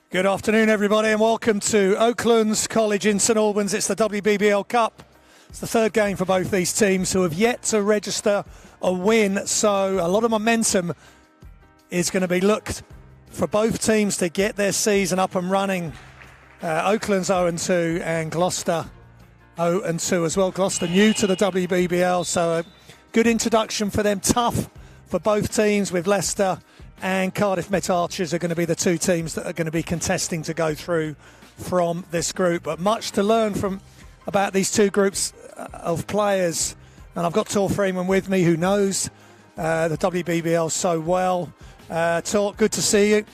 Good afternoon, everybody, and welcome to Oaklands College in St Albans. It's the WBBL Cup. It's the third game for both these teams who have yet to register a win, so a lot of momentum is going to be looked for both teams to get their season up and running. Oakland's 0-2 and Gloucester 0-2 as well. Gloucester new to the WBBL, so a good introduction for them. Tough for both teams, with Leicester and Cardiff Met Archers are going to be the two teams that are going to be contesting to go through from this group. But much to learn about these two groups of players. And I've got Tor Freeman with me, who knows the WBBL so well. Tor, good to see you.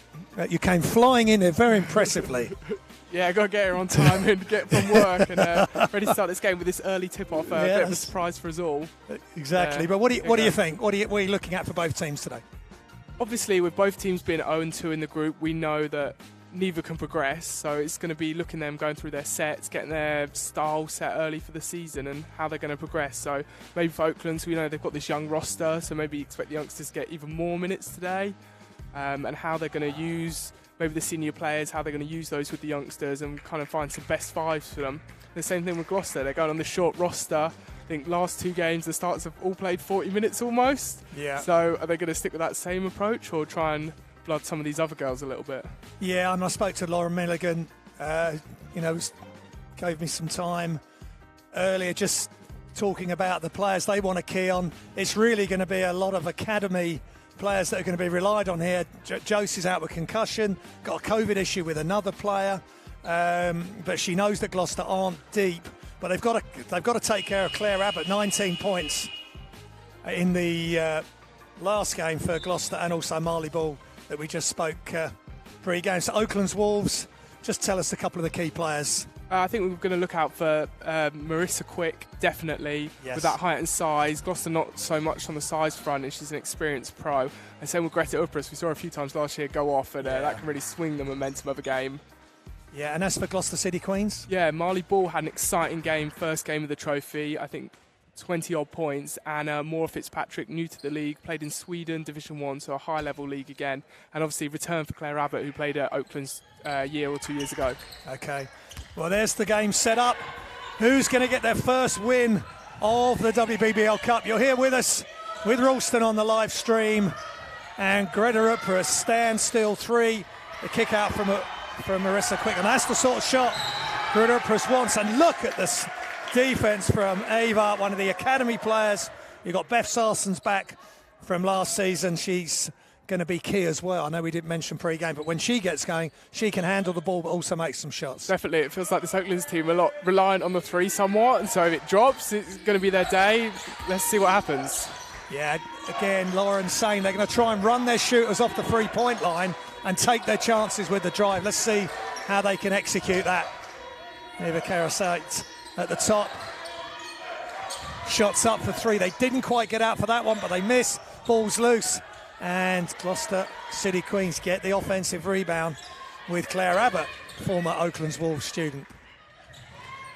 You came flying in there very impressively. Yeah, I've got to get here on time and get from work and ready to start this game with this early tip-off. A bit of a surprise for us all. Exactly. But what do you think? What are you looking at for both teams today? Obviously, with both teams being 0-2 in the group, we know that neither can progress. So it's going to be looking at them going through their sets, getting their style set early for the season and how they're going to progress. So maybe for Oaklands, we know they've got this young roster, so maybe expect the youngsters to get even more minutes today. And how they're going to use maybe the senior players, how they're going to use those with the youngsters and kind of find some best fives for them. The same thing with Gloucester. They're going on the short roster. I think last two games, the starters have all played 40 minutes almost. Yeah. So are they going to stick with that same approach or try and blood some of these other girls a little bit? Yeah, and I spoke to Lauren Milligan, gave me some time earlier just talking about the players they want to key on. It's really going to be a lot of academy players that are going to be relied on here. Josie's out with concussion, got a COVID issue with another player, but she knows that Gloucester aren't deep. But they've got to take care of Claire Abbott. 19 points in the last game for Gloucester, and also Marley Ball that we just spoke pre-game. So Oaklands Wolves, just tell us a couple of the key players. I think we're going to look out for Marissa Quick, definitely, yes, with that height and size. Gloucester not so much on the size front, and she's an experienced pro. And same with Greta Uppras. We saw her a few times last year go off, and that can really swing the momentum of a game. Yeah, and as for Gloucester City Queens? Yeah, Marley Ball had an exciting game, first game of the trophy, I think 20-odd points, and Maura Fitzpatrick, new to the league, played in Sweden, Division 1, so a high-level league again, and obviously returned for Claire Abbott, who played at Oaklands a year or 2 years ago. Okay, well, there's the game set up. Who's going to get their first win of the WBBL Cup? You're here with us, with Ralston on the live stream, and Greta Uppras, standstill 3, the kick out from Marissa Quick, and that's the sort of shot Greta Uppras wants. And look at this defence from Ava, one of the academy players. You've got Beth Sarson's back from last season. She's going to be key as well. I know we didn't mention pre-game, but when she gets going, she can handle the ball but also make some shots. Definitely. It feels like this Oaklands team are a lot reliant on the three somewhat, and so if it drops, it's going to be their day. Let's see what happens. Yeah, again, Lauren's saying they're going to try and run their shooters off the three-point line and take their chances with the drive. Let's see how they can execute that. Eva Karasait at the top. Shots up for three. They didn't quite get out for that one, but they miss. Ball's loose. And Gloucester City Queens get the offensive rebound with Claire Abbott, former Oaklands Wolves student.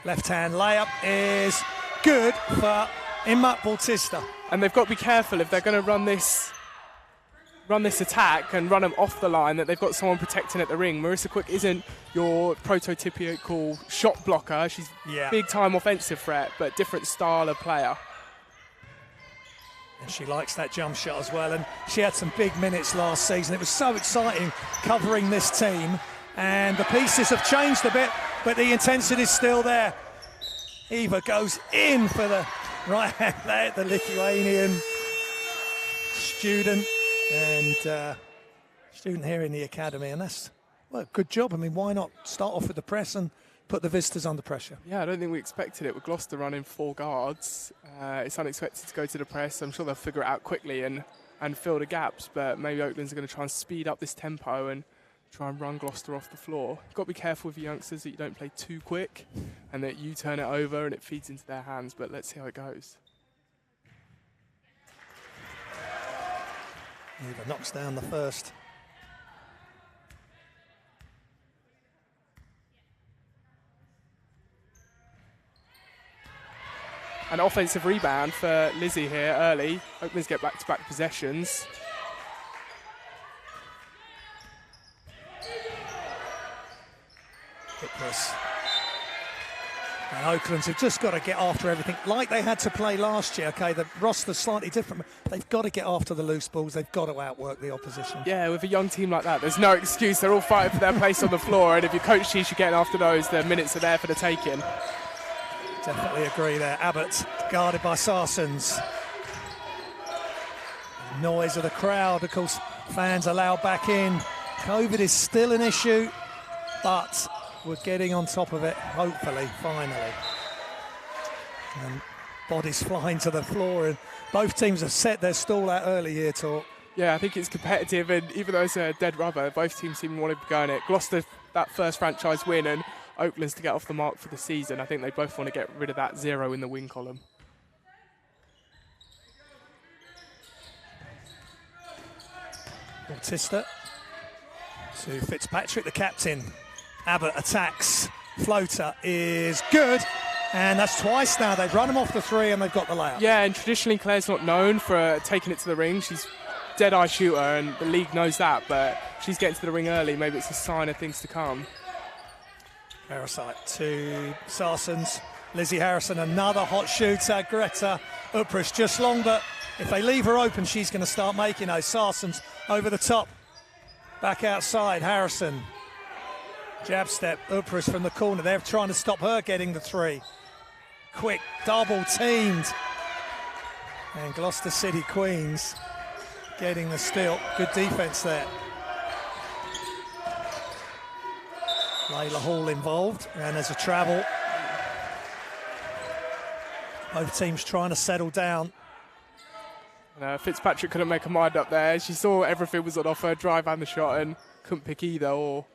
Left-hand layup is good for Imma Bautista. And they've got to be careful if they're going to run this attack and run them off the line, that they've got someone protecting at the ring. Marissa Quick isn't your prototypical shot blocker. She's big-time offensive threat, but different style of player. And she likes that jump shot as well. And she had some big minutes last season. It was so exciting covering this team. And the pieces have changed a bit, but the intensity is still there. Eva goes in for the right hand there, the Lithuanian student. And student here in the academy, and that's, well, good job. I mean, why not start off with the press and put the visitors under pressure? Yeah, I don't think we expected it with Gloucester running 4 guards. It's unexpected to go to the press. I'm sure they'll figure it out quickly and fill the gaps, but maybe Oaklands are going to try and speed up this tempo and try and run Gloucester off the floor. You've got to be careful with your youngsters that you don't play too quick and that you turn it over and it feeds into their hands, but let's see how it goes. Eva knocks down the first. An offensive rebound for Lizzie here early. Oaklands get back-to-back possessions. Uprus. And Oaklands have just got to get after everything like they had to play last year. Okay, the roster's slightly different. They've got to get after the loose balls. They've got to outwork the opposition. Yeah, with a young team like that, there's no excuse. They're all fighting for their place on the floor, and if your coach sees you getting after those, the minutes are there for the taking. Definitely agree there. Abbott guarded by Sarsons. Noise of the crowd, of course, fans allowed back in. COVID is still an issue, but we're getting on top of it, hopefully, finally. And bodies flying to the floor, and both teams have set their stall out early here, Talk. Yeah, I think it's competitive, and even though it's a dead rubber, both teams seem to want to be going it. Gloucester, that first franchise win, and Oaklands to get off the mark for the season. I think they both want to get rid of that 0 in the win column. Bautista to Fitzpatrick, the captain. Abbott attacks. Floater is good. And that's twice now. They've run him off the 3 and they've got the layup. Yeah, and traditionally Claire's not known for taking it to the ring. She's dead-eye shooter, and the league knows that, but she's getting to the ring early. Maybe it's a sign of things to come. Parasite to Sarsons. Lizzie Harrison, another hot shooter. Greta Uprus just long, but if they leave her open, she's going to start making those. Sarsons over the top. Back outside, Harrison. Jab step, Uprus from the corner. They're trying to stop her getting the 3. Quick, double teamed. And Gloucester City Queens getting the steal. Good defense there. Layla Hall involved, and there's a travel. Both teams trying to settle down. Fitzpatrick couldn't make her mind up there. She saw everything was on offer, drive and the shot, and couldn't pick either, or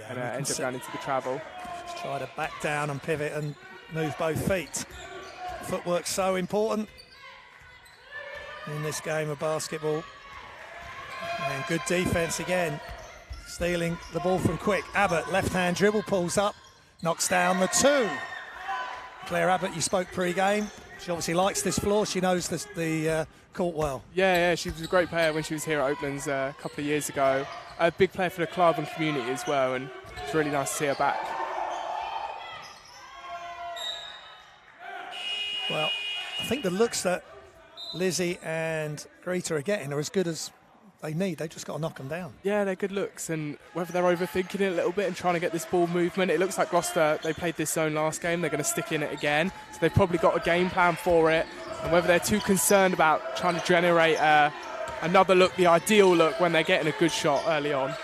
ended up going into the travel. Just try to back down and pivot and move both feet. Footwork's so important in this game of basketball. And good defense again. Stealing the ball from Quick. Abbott, left-hand dribble, pulls up, knocks down the 2. Claire Abbott, you spoke pre-game. She obviously likes this floor. She knows the court well. Yeah, she was a great player when she was here at Oaklands a couple of years ago. A big player for the club and community as well, and it's really nice to see her back. Well, I think the looks that Lizzie and Greta are getting are as good as they need. They've just got to knock them down. Yeah, they're good looks, and whether they're overthinking it a little bit and trying to get this ball movement, it looks like Gloucester, they played this zone last game, they're going to stick in it again, so they've probably got a game plan for it, and whether they're too concerned about trying to generate another look, the ideal look, when they're getting a good shot early on.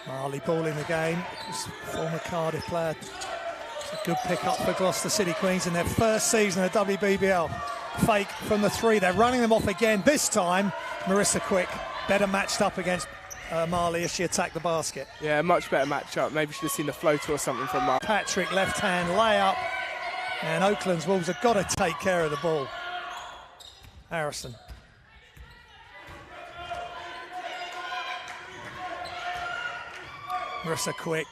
Marley ball in the game, this former Cardiff player. It's a good pick-up for Gloucester City Queens in their first season of WBBL. Fake from the 3, they're running them off again. This time, Marissa Quick better matched up against Marley as she attacked the basket. Yeah, much better matchup. Maybe should have seen the floater or something from Marley. Patrick, left-hand layup. And Oaklands Wolves have got to take care of the ball. Harrison. Marissa Quick,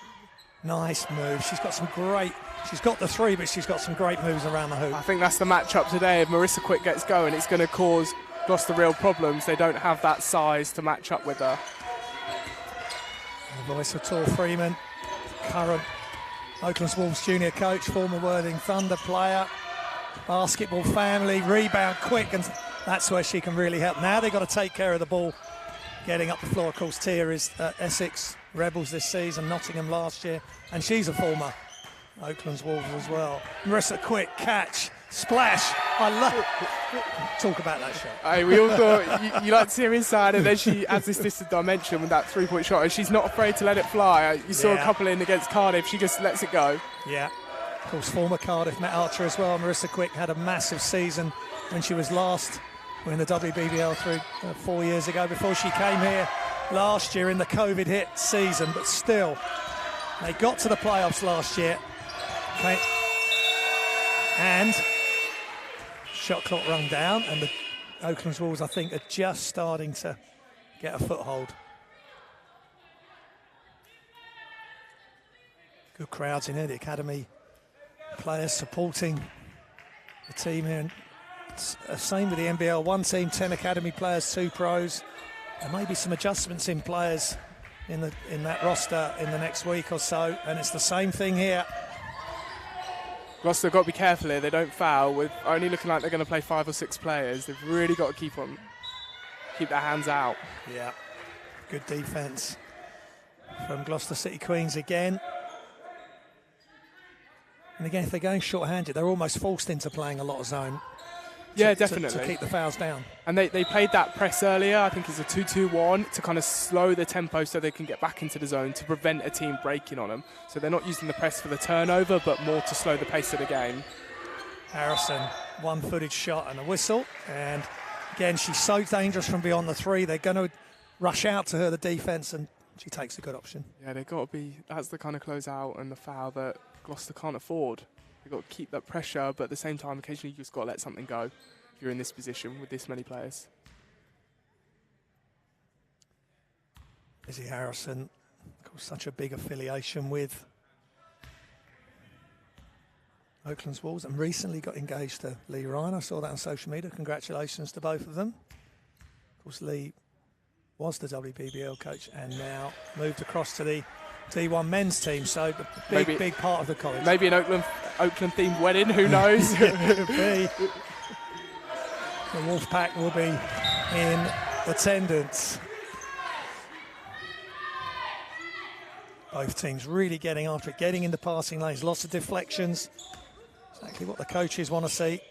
nice move. She's got the 3, but she's got some great moves around the hoop. I think that's the matchup today. If Marissa Quick gets going, it's going to cause Gloucester real problems. They don't have that size to match up with her. The voice of Tor Freeman, current Oaklands Wolves junior coach, former Worthing Thunder player, basketball family, rebound Quick, and that's where she can really help. Now they've got to take care of the ball, getting up the floor. Of course, Tia is Essex Rebels this season, Nottingham last year, and she's a former Oaklands Wolves as well. Marissa Quick, catch, splash. I love it. Talk about that shot. Hey, we all thought you like to see her inside, and then she adds this distant dimension with that 3-point shot, and she's not afraid to let it fly. You saw a couple in against Cardiff, she just lets it go. Yeah, of course, former Cardiff Met Archer as well. Marissa Quick had a massive season when she was last in the WBBL 4 years ago, before she came here last year in the COVID hit season, but still, they got to the playoffs last year. Okay. And shot clock run down, and the Oaklands Wolves, I think, are just starting to get a foothold. Good crowds in here, the academy players supporting the team here. And same with the NBL, 1 team, 10 academy players, 2 pros. There may be some adjustments in players in that roster in the next week or so, and it's the same thing here. Gloucester got to be careful here. They don't foul. With only looking like they're going to play 5 or 6 players, they've really got to keep their hands out. Yeah, good defence from Gloucester City Queens again. And again, if they're going short-handed, they're almost forced into playing a lot of zone. Yeah, definitely. To keep the fouls down. And they played that press earlier. I think it's a 2-2-1 to kind of slow the tempo so they can get back into the zone to prevent a team breaking on them. So they're not using the press for the turnover, but more to slow the pace of the game. Harrison, one-footed shot and a whistle. And again, she's so dangerous from beyond the 3. They're going to rush out to her, the defence, and she takes a good option. Yeah, they've got to be. That's the kind of closeout and the foul that Gloucester can't afford. You've got to keep that pressure, but at the same time, occasionally you've just got to let something go if you're in this position with this many players. Izzy Harrison, of course, such a big affiliation with Oaklands Wolves, and recently got engaged to Lee Ryan. I saw that on social media. Congratulations to both of them. Of course, Lee was the WBBL coach and now moved across to the D1 men's team, so the big part of the college. Maybe an Oakland-themed wedding, who knows? It could be. The Wolfpack will be in attendance. Both teams really getting after it, getting into passing lanes, lots of deflections. Exactly what the coaches want to see.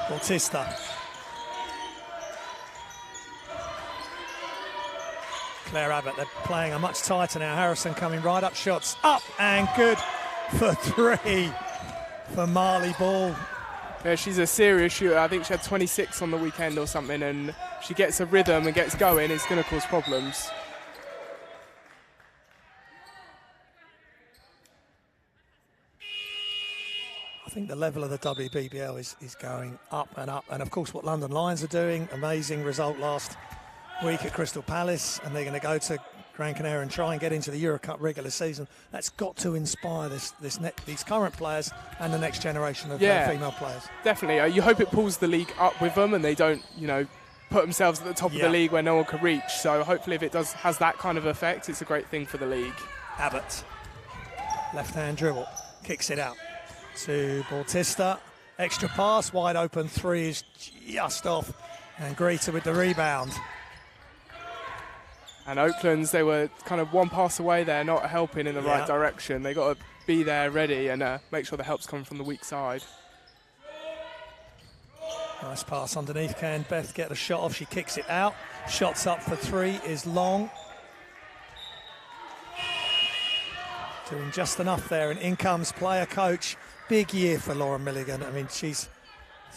Bautista. Claire Abbott, they're playing a much tighter now. Harrison coming right up, shots up and good for 3 for Marley Ball. Yeah, she's a serious shooter. I think she had 26 on the weekend or something, and she gets a rhythm and gets going, it's going to cause problems. I think the level of the WBBL is going up and up. And of course what London Lions are doing, amazing result last week at Crystal Palace, and they're going to go to Gran Canaria and try and get into the Euro Cup regular season. That's got to inspire these current players and the next generation of female players. Definitely. You hope it pulls the league up with them and they don't, put themselves at the top of the league where no one can reach. So hopefully if it has that kind of effect, it's a great thing for the league. Abbott, left-hand dribble, kicks it out to Bautista. Extra pass, wide open 3 is just off, and Greta with the rebound. And Oaklands, they were kind of one pass away there, not helping in the right direction. They got to be there ready and make sure the help's coming from the weak side. Nice pass underneath. Can Beth get a shot off? She kicks it out. Shots up for 3 is long. Doing just enough there, and in comes player coach. Big year for Lauren Milligan. I mean, there's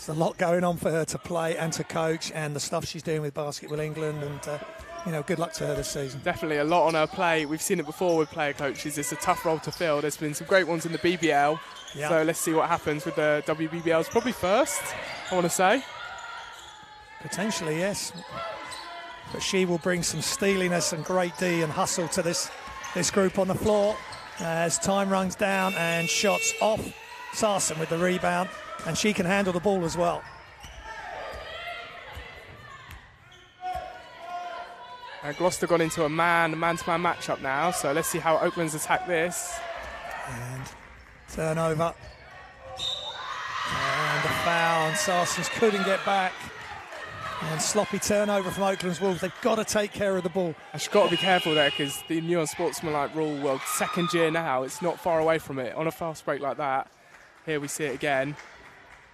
a lot going on for her to play and to coach, and the stuff she's doing with Basketball England, and good luck to her this season. Definitely a lot on her plate. We've seen it before with player coaches. It's a tough role to fill. There's been some great ones in the BBL. Yeah. So let's see what happens with the WBBLs. Probably first, I want to say. Potentially, yes. But she will bring some steeliness and great D and hustle to this group on the floor as time runs down and shots off. Sarson with the rebound, and she can handle the ball as well. Gloucester got into a man-to-man matchup now, so let's see how Oakland's attack this. And turnover. And a foul, and Sarsons couldn't get back. And sloppy turnover from Oaklands Wolves. They've got to take care of the ball. And she's got to be careful there, because the new unsportsmanlike rule, well, second year now, it's not far away from it. On a fast break like that, here we see it again.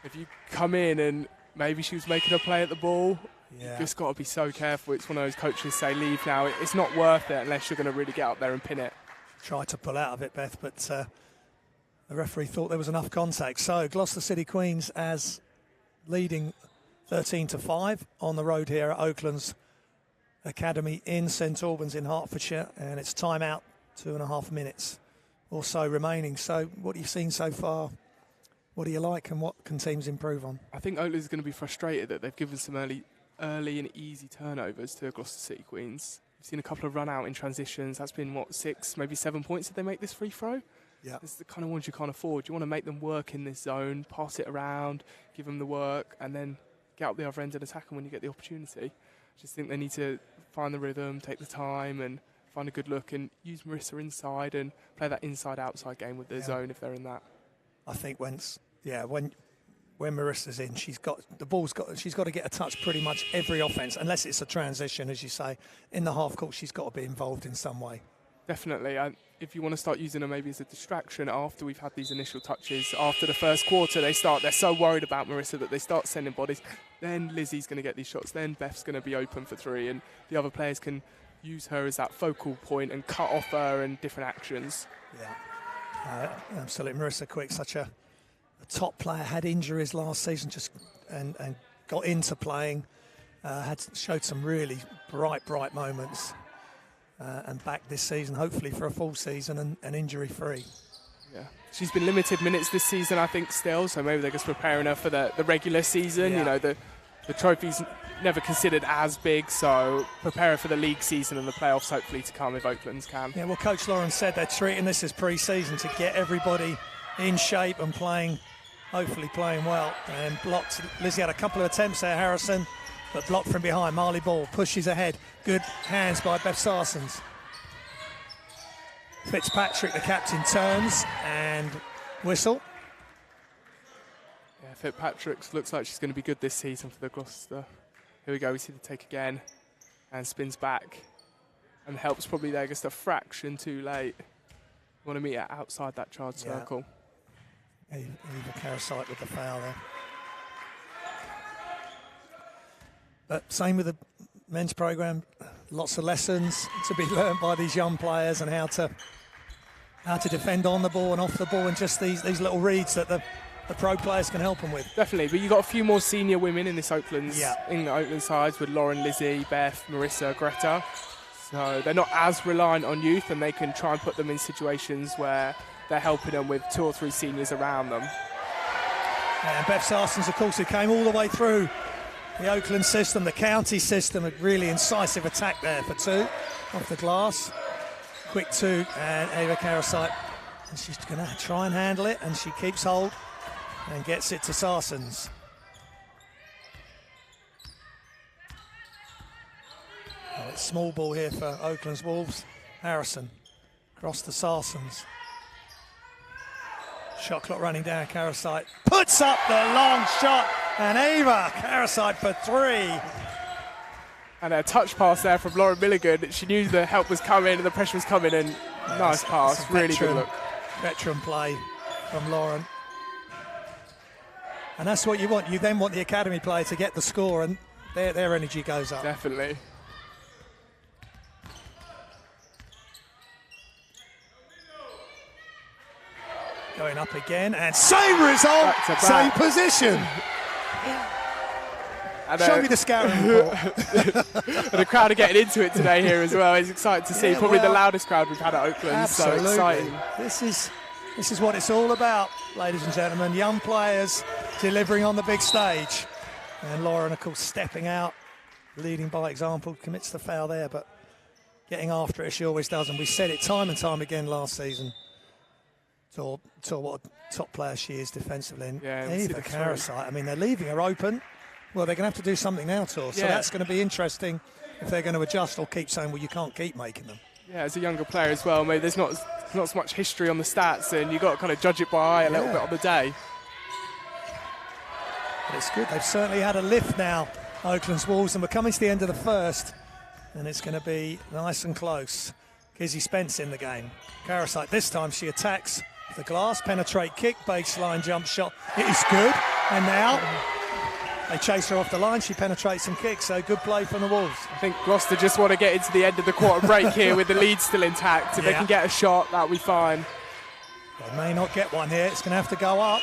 If you come in and maybe she was making a play at the ball, you've just got to be so careful. It's one of those coaches say, leave now. It's not worth it unless you're going to really get up there and pin it. Tried to pull out of it, Beth, but the referee thought there was enough contact. So Gloucester City Queens as leading 13-5 on the road here at Oaklands Academy in St Albans in Hertfordshire, and it's time out, 2.5 minutes or so remaining. So what have you seen so far? What do you like, and what can teams improve on? I think Oakland's going to be frustrated that they've given some early and easy turnovers to Gloucester City Queens. We've seen a couple of run out in transitions. That's been, 6, maybe 7 points did they make this free throw? Yeah. It's the kind of ones you can't afford. You want to make them work in this zone, pass it around, give them the work, and then get up the other end and attack them when you get the opportunity. Just think they need to find the rhythm, take the time, and find a good look, and use Marissa inside and play that inside-outside game with their zone if they're in that. I think when Marissa's in, she's got to get a touch pretty much every offence, unless it's a transition, as you say. In the half court, she's got to be involved in some way. Definitely. If you want to start using her maybe as a distraction after we've had these initial touches, after the first quarter, they're so worried about Marissa that they start sending bodies. Then Lizzie's going to get these shots. Then Beth's going to be open for three, and the other players can use her as that focal point and cut off her in different actions. Yeah, absolutely. Marissa Quick, such a top player, had injuries last season, and got into playing. Showed some really bright moments. And back this season, hopefully for a full season and injury-free. Yeah, she's been limited minutes this season, I think, still. So maybe they're just preparing her for the regular season. Yeah. You know, the trophy's never considered as big, so prepare her for the league season and the playoffs, hopefully, to come if Oaklands can. Yeah, well, Coach Lauren said they're treating this as pre-season to get everybody in shape and hopefully playing well. And blocked. Lizzie had a couple of attempts there, Harrison, but blocked from behind. Marley Ball pushes ahead. Good hands by Beth Sarsons. Fitzpatrick, the captain, turns and whistle. Yeah, Fitzpatrick looks like she's going to be good this season for the Gloucester. Here we go, we see the take again. And spins back. And helps probably there just a fraction too late. You want to meet her outside that charge circle. Eva Karasite with the foul there. But same with the men's programme, lots of lessons to be learned by these young players, and how to defend on the ball and off the ball, and just these little reads that the pro players can help them with. Definitely, but you've got a few more senior women in this Oaklands, in the Oakland sides, with Lauren, Lizzie, Beth, Marissa, Greta. So they're not as reliant on youth, and they can try and put them in situations where they're helping them with 2 or 3 seniors around them. And Beth Sarsons, of course, who came all the way through the Oakland system, the county system, a really incisive attack there for 2 off the glass. Quick 2, and Eva Karasite. And she's going to try and handle it, and she keeps hold and gets it to Sarsons. And it's small ball here for Oaklands Wolves. Harrison across to Sarsons. Shot clock running down. Karasite puts up the long shot, and Eva Karasite for 3. And a touch pass there from Lauren Milligan. She knew the help was coming and the pressure was coming in. Nice pass, really good look. Veteran play from Lauren. And that's what you want. You then want the academy player to get the score, and their energy goes up. Definitely. Going up again, and same result, same position. And, Show me the scouting report. The crowd are getting into it today here as well. It's exciting to see. Probably the loudest crowd we've had at Oakland. Absolutely. So exciting. This is what it's all about, ladies and gentlemen. Young players delivering on the big stage. And Lauren, of course, stepping out, leading by example, commits the foul there, but getting after it as she always does. And we said it time and time again last season to what a top player she is defensively. And Eva Karasite, I mean, they're leaving her open. Well, they're going to have to do something now, Tor. So that's going to be interesting if they're going to adjust or keep saying, well, you can't keep making them. Yeah, as a younger player as well, maybe there's not so much history on the stats, and you've got to kind of judge it by a little bit on the day. But it's good. They've certainly had a lift now, Oaklands Wolves, and we're coming to the end of the first, and it's going to be nice and close. Kizzy Spence in the game. Karasite, this time she attacks the glass, penetrate kick, baseline jump shot. It is good, and now they chase her off the line. She penetrates some kicks, so good play from the Wolves. I think Gloucester just want to get into the end of the quarter break here with the lead still intact. If they can get a shot, that'll be fine. They may not get one here. It's going to have to go up.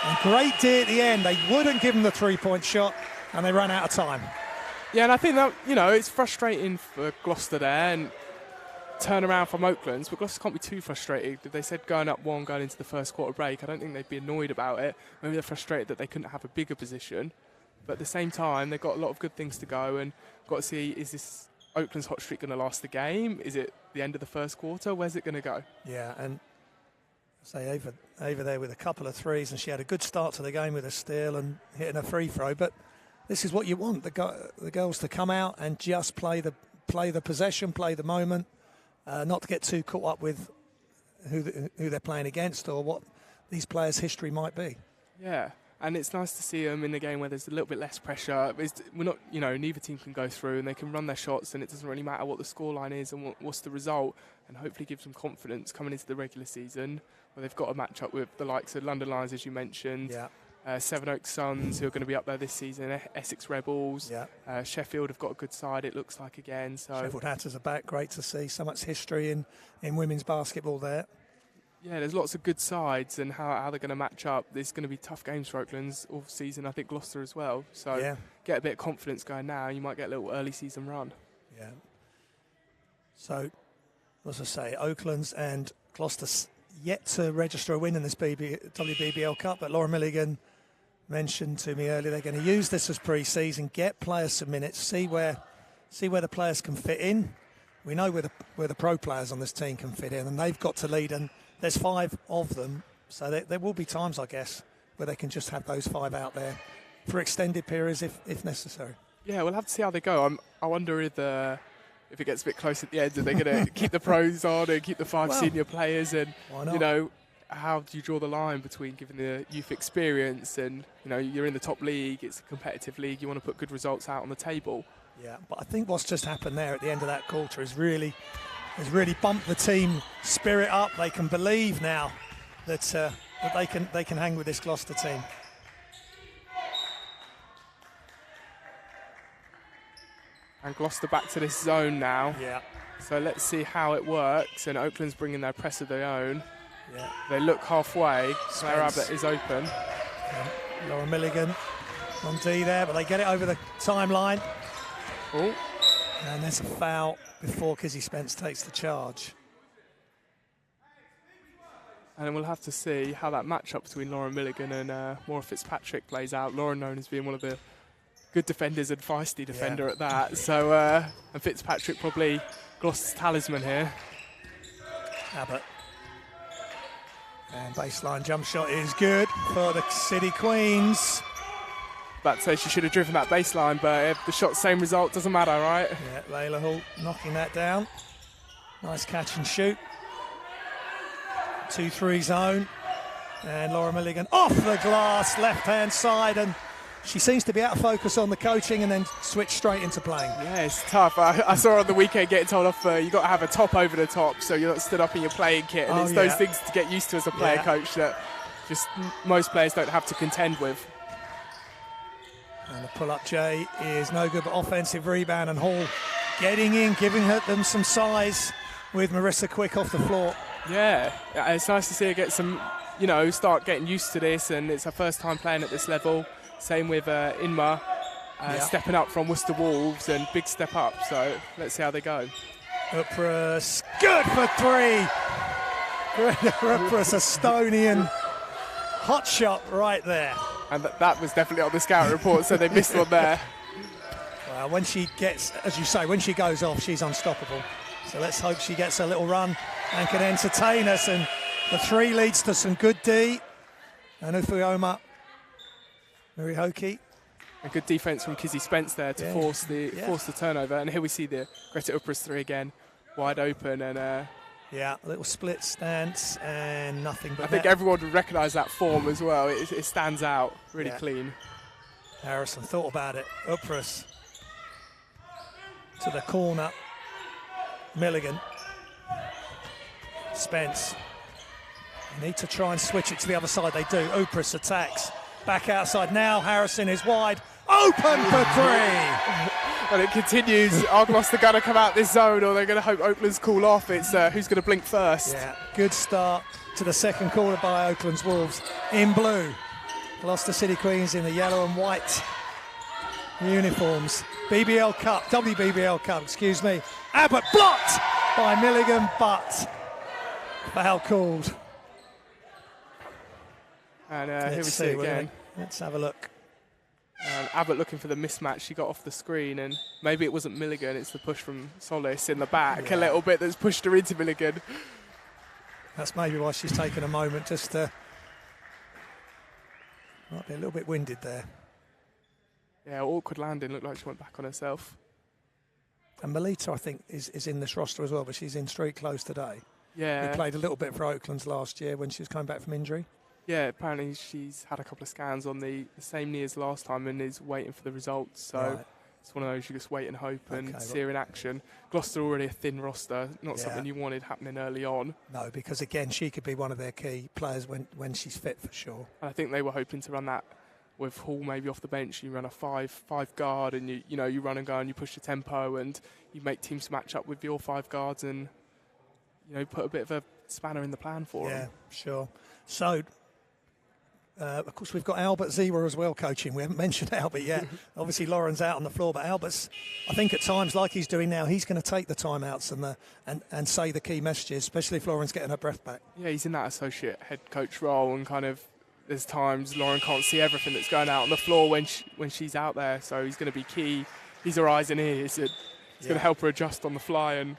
And great D at the end. They wouldn't give them the three-point shot, and they ran out of time. Yeah, and I think that, it's frustrating for Gloucester there, and turn around from Oaklands, but Gloucester can't be too frustrated. They said going up 1 going into the first quarter break. I don't think they'd be annoyed about it. Maybe they're frustrated that they couldn't have a bigger position, but at the same time they've got a lot of good things to go, and got to see, is this Oakland's hot streak going to last the game? Is it the end of the first quarter? Where's it going to go? Yeah, and say Ava there with a couple of threes, and she had a good start to the game with a steal and hitting a free throw, but this is what you want, the girls to come out and just play the possession, play the moment, not to get too caught up with who they're playing against or what these players' history might be. Yeah, and it's nice to see them in a game where there's a little bit less pressure. We're not, neither team can go through and they can run their shots, and it doesn't really matter what the scoreline is and what's the result, and hopefully give them confidence coming into the regular season where they've got a match up with the likes of London Lions, as you mentioned. Yeah. Sevenoaks Suns, who are going to be up there this season, Essex Rebels, Sheffield have got a good side, it looks like, again. So Sheffield Hatters are back, great to see. So much history in women's basketball there. Yeah, there's lots of good sides, and how they're going to match up. There's going to be tough games for Oaklands all season, I think Gloucester as well. So get a bit of confidence going now, you might get a little early season run. Yeah. So, as I say, Oaklands and Gloucester yet to register a win in this WBBL Cup, but Laura Milligan mentioned to me earlier they're going to use this as pre-season, get players some minutes, see where the players can fit in. We know where the pro players on this team can fit in, and they've got to lead, and there's 5 of them, so there will be times, I guess, where they can just have those 5 out there for extended periods if necessary. Yeah, we'll have to see how they go. I wonder if it gets a bit close at the end, are they going to keep the pros on and keep the 5 senior players, and why not? How do you draw the line between giving the youth experience and, you're in the top league, it's a competitive league, you want to put good results out on the table? Yeah, but I think what's just happened there at the end of that quarter has really bumped the team spirit up. They can believe now that they can hang with this Gloucester team. And Gloucester back to this zone now. Yeah. So let's see how it works. And Oakland's bringing their press of their own. Yeah. They look halfway. Claire Abbott is open. Yeah. Laura Milligan on D there, but they get it over the timeline. Oh. And there's a foul before Kizzy Spence takes the charge. And we'll have to see how that matchup between Laura Milligan and Maura Fitzpatrick plays out. Laura known as being one of the good defenders and feisty defender at that. So, and Fitzpatrick probably Gloucester's talisman here. Abbott. And baseline jump shot is good for the City Queens. About to say she should have driven that baseline, but if the shot's same result, doesn't matter, right? Yeah, Layla Hall knocking that down. Nice catch and shoot. 2-3 zone. And Laura Milligan off the glass, left-hand side, and she seems to be out of focus on the coaching and then switch straight into playing. Yeah, it's tough. I saw her on the weekend getting told off, you've got to have a top over the top so you're not stood up in your playing kit. And it's those things to get used to as a player coach that just most players don't have to contend with. And the pull-up J is no good, but offensive rebound, and Hall getting in, giving them some size with Marissa Quick off the floor. Yeah, it's nice to see her get some, start getting used to this, and it's her first time playing at this level. Same with Inma, stepping up from Worcester Wolves, and big step up, so let's see how they go. Upras, good for 3. Greta Upras, a Estonian hot shot right there. And that was definitely on the scout report, so they missed one there. Well, when she gets, as you say, when she goes off, she's unstoppable. So let's hope she gets a little run and can entertain us. And the 3 leads to some good D. And Ufuoma Murihoki. A good defence from Kizzy Spence there to force the turnover. And here we see the Greta Upras 3 again, wide open, and a little split stance and nothing but I think everyone would recognise that form as well. It stands out, really clean. Harrison thought about it. Upras to the corner. Milligan. Spence. They need to try and switch it to the other side. They do. Upras attacks. Back outside now. Harrison is wide. Open for 3. And it continues. Are Gloucester going to come out this zone, or they're going to hope Oakland's cool off? It's who's going to blink first. Yeah, good start to the second quarter by Oaklands Wolves in blue. Gloucester City Queens in the yellow and white uniforms. WBBL Cup, excuse me. Abbott blocked by Milligan, but foul called. And here we see it again. Let's have a look. And Abbott looking for the mismatch. She got off the screen, and maybe it wasn't Milligan, it's the push from Solis in the back a little bit that's pushed her into Milligan. That's maybe why she's taken a moment just to... Might be a little bit winded there. Yeah, awkward landing. Looked like she went back on herself. And Melita, I think, is in this roster as well, but she's in street close today. Yeah. He played a little bit for Oaklands last year when she was coming back from injury. Yeah, apparently she's had a couple of scans on the same knee as last time and is waiting for the results. So Right. it's one of those you just wait and hope and Okay, see her in action. Gloucester already a thin roster, not something you wanted happening early on. No, because again, she could be one of their key players when she's fit for sure. And I think they were hoping to run that with Hall maybe off the bench. You run a five guard and you run and go and you push the tempo and you make teams match up with your 5 guards and put a bit of a spanner in the plan for them. Yeah, sure. So, of course, we've got Albert Zebra as well coaching. We haven't mentioned Albert yet. Obviously, Lauren's out on the floor, but Albert's, I think at times, like he's doing now, he's going to take the timeouts and say the key messages, especially if Lauren's getting her breath back. Yeah, he's in that associate head coach role and kind of there's times Lauren can't see everything that's going out on the floor when she's out there, so he's going to be key. He's her eyes and ears. He's going to help her adjust on the fly and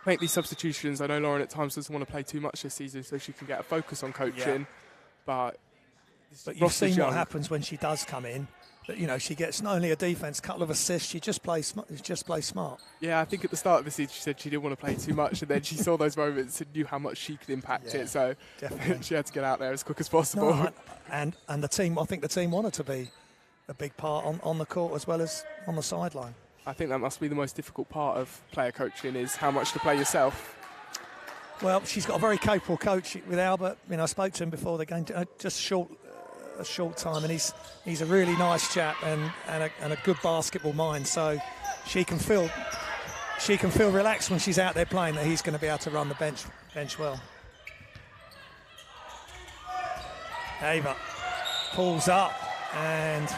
make these substitutions. I know Lauren at times doesn't want to play too much this season so she can get a focus on coaching, but you've seen what happens when she does come in. That she gets not only a defense, couple of assists. She just plays smart. Yeah, I think at the start of the season she said she didn't want to play too much, and then she saw those moments and knew how much she could impact it. So she had to get out there as quick as possible. No, and the team, I think the team wanted to be a big part on the court as well as on the sideline. I think that must be the most difficult part of player coaching is how much to play yourself. Well, she's got a very capable coach with Albert. I spoke to him before the game, just a short time, and he's a really nice chap and a good basketball mind. So she can feel relaxed when she's out there playing that he's going to be able to run the bench well. Ava pulls up and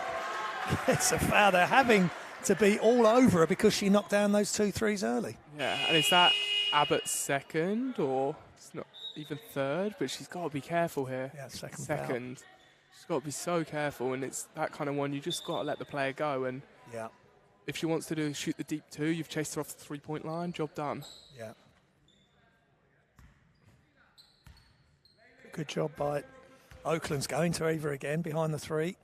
gets a foul. They're having to be all over her because she knocked down those 2 threes early. Yeah, and is that Abbott's second or it's not even third? But she's got to be careful here. Yeah, second. Foul. She's got to be so careful, and it's that kind of one you just got to let the player go. And if she wants to shoot the deep 2, you've chased her off the 3-point line, job done. Yeah. Good job by Oakland's going to Ava again behind the 3.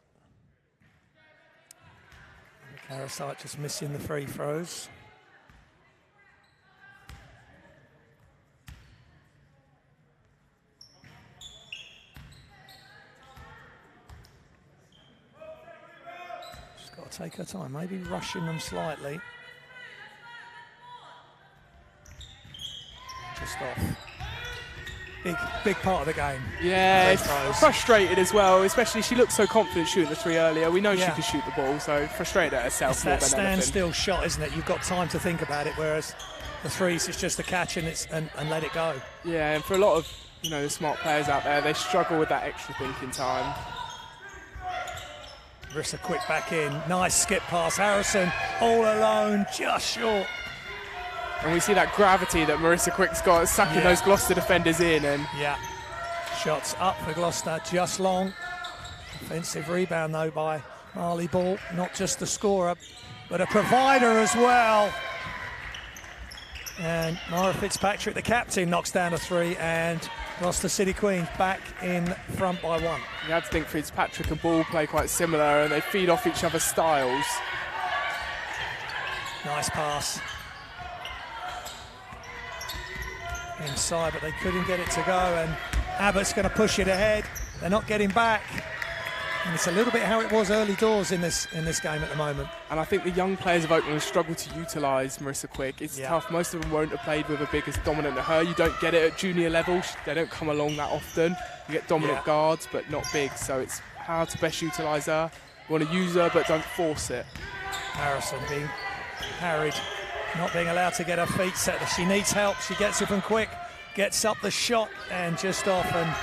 Karasite just missing the free throws. Got to take her time, maybe rushing them slightly. Just off. Big part of the game. Yeah, it's frustrated as well, especially she looked so confident shooting the 3 earlier. We know she could shoot the ball, so frustrated at herself. It's that standstill shot, isn't it? You've got time to think about it, whereas the 3s it's just a catch and let it go. Yeah, and for a lot of the smart players out there, they struggle with that extra thinking time. Marissa Quick back in. Nice skip pass. Harrison all alone, just short. And we see that gravity that Marissa Quick's got, sucking those Gloucester defenders in. And shots up for Gloucester, just long. Offensive rebound, though, by Marley Ball. Not just the scorer, but a provider as well. And Mara Fitzpatrick, the captain, knocks down a 3, and Gloucester City Queens back in front by 1. You have to think Fitzpatrick and Ball play quite similar, and they feed off each other's styles. Nice pass. Inside, but they couldn't get it to go, and Abbott's going to push it ahead. They're not getting back. And it's a little bit how it was early doors in this game at the moment. And I think the young players of Oakland struggle to utilise Marissa Quick. It's tough. Most of them won't have played with a big as dominant as her. You don't get it at junior level. They don't come along that often. You get dominant guards, but not big. So it's how to best utilise her. You want to use her, but don't force it. Harrison being harried, not being allowed to get her feet set. She needs help. She gets it from Quick, gets up the shot, and just off. And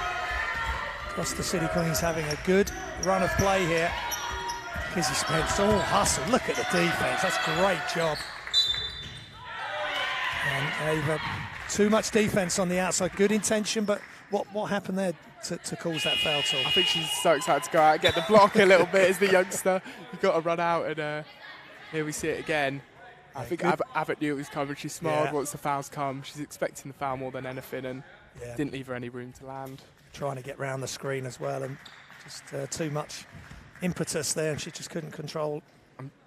Gloucester City Queens having a good run of play here. Kizzy Spence all hustle. Look at the defence. That's a great job. And Ava, too much defence on the outside. Good intention, but what happened there to cause that foul tool? I think she's so excited to go out and get the block a little bit as the youngster. You've got to run out, and here we see it again. I think Abbott knew it was coming. She smiled once the fouls come. She's expecting the foul more than anything, and didn't leave her any room to land. Trying to get round the screen as well, and just too much impetus there, and she just couldn't control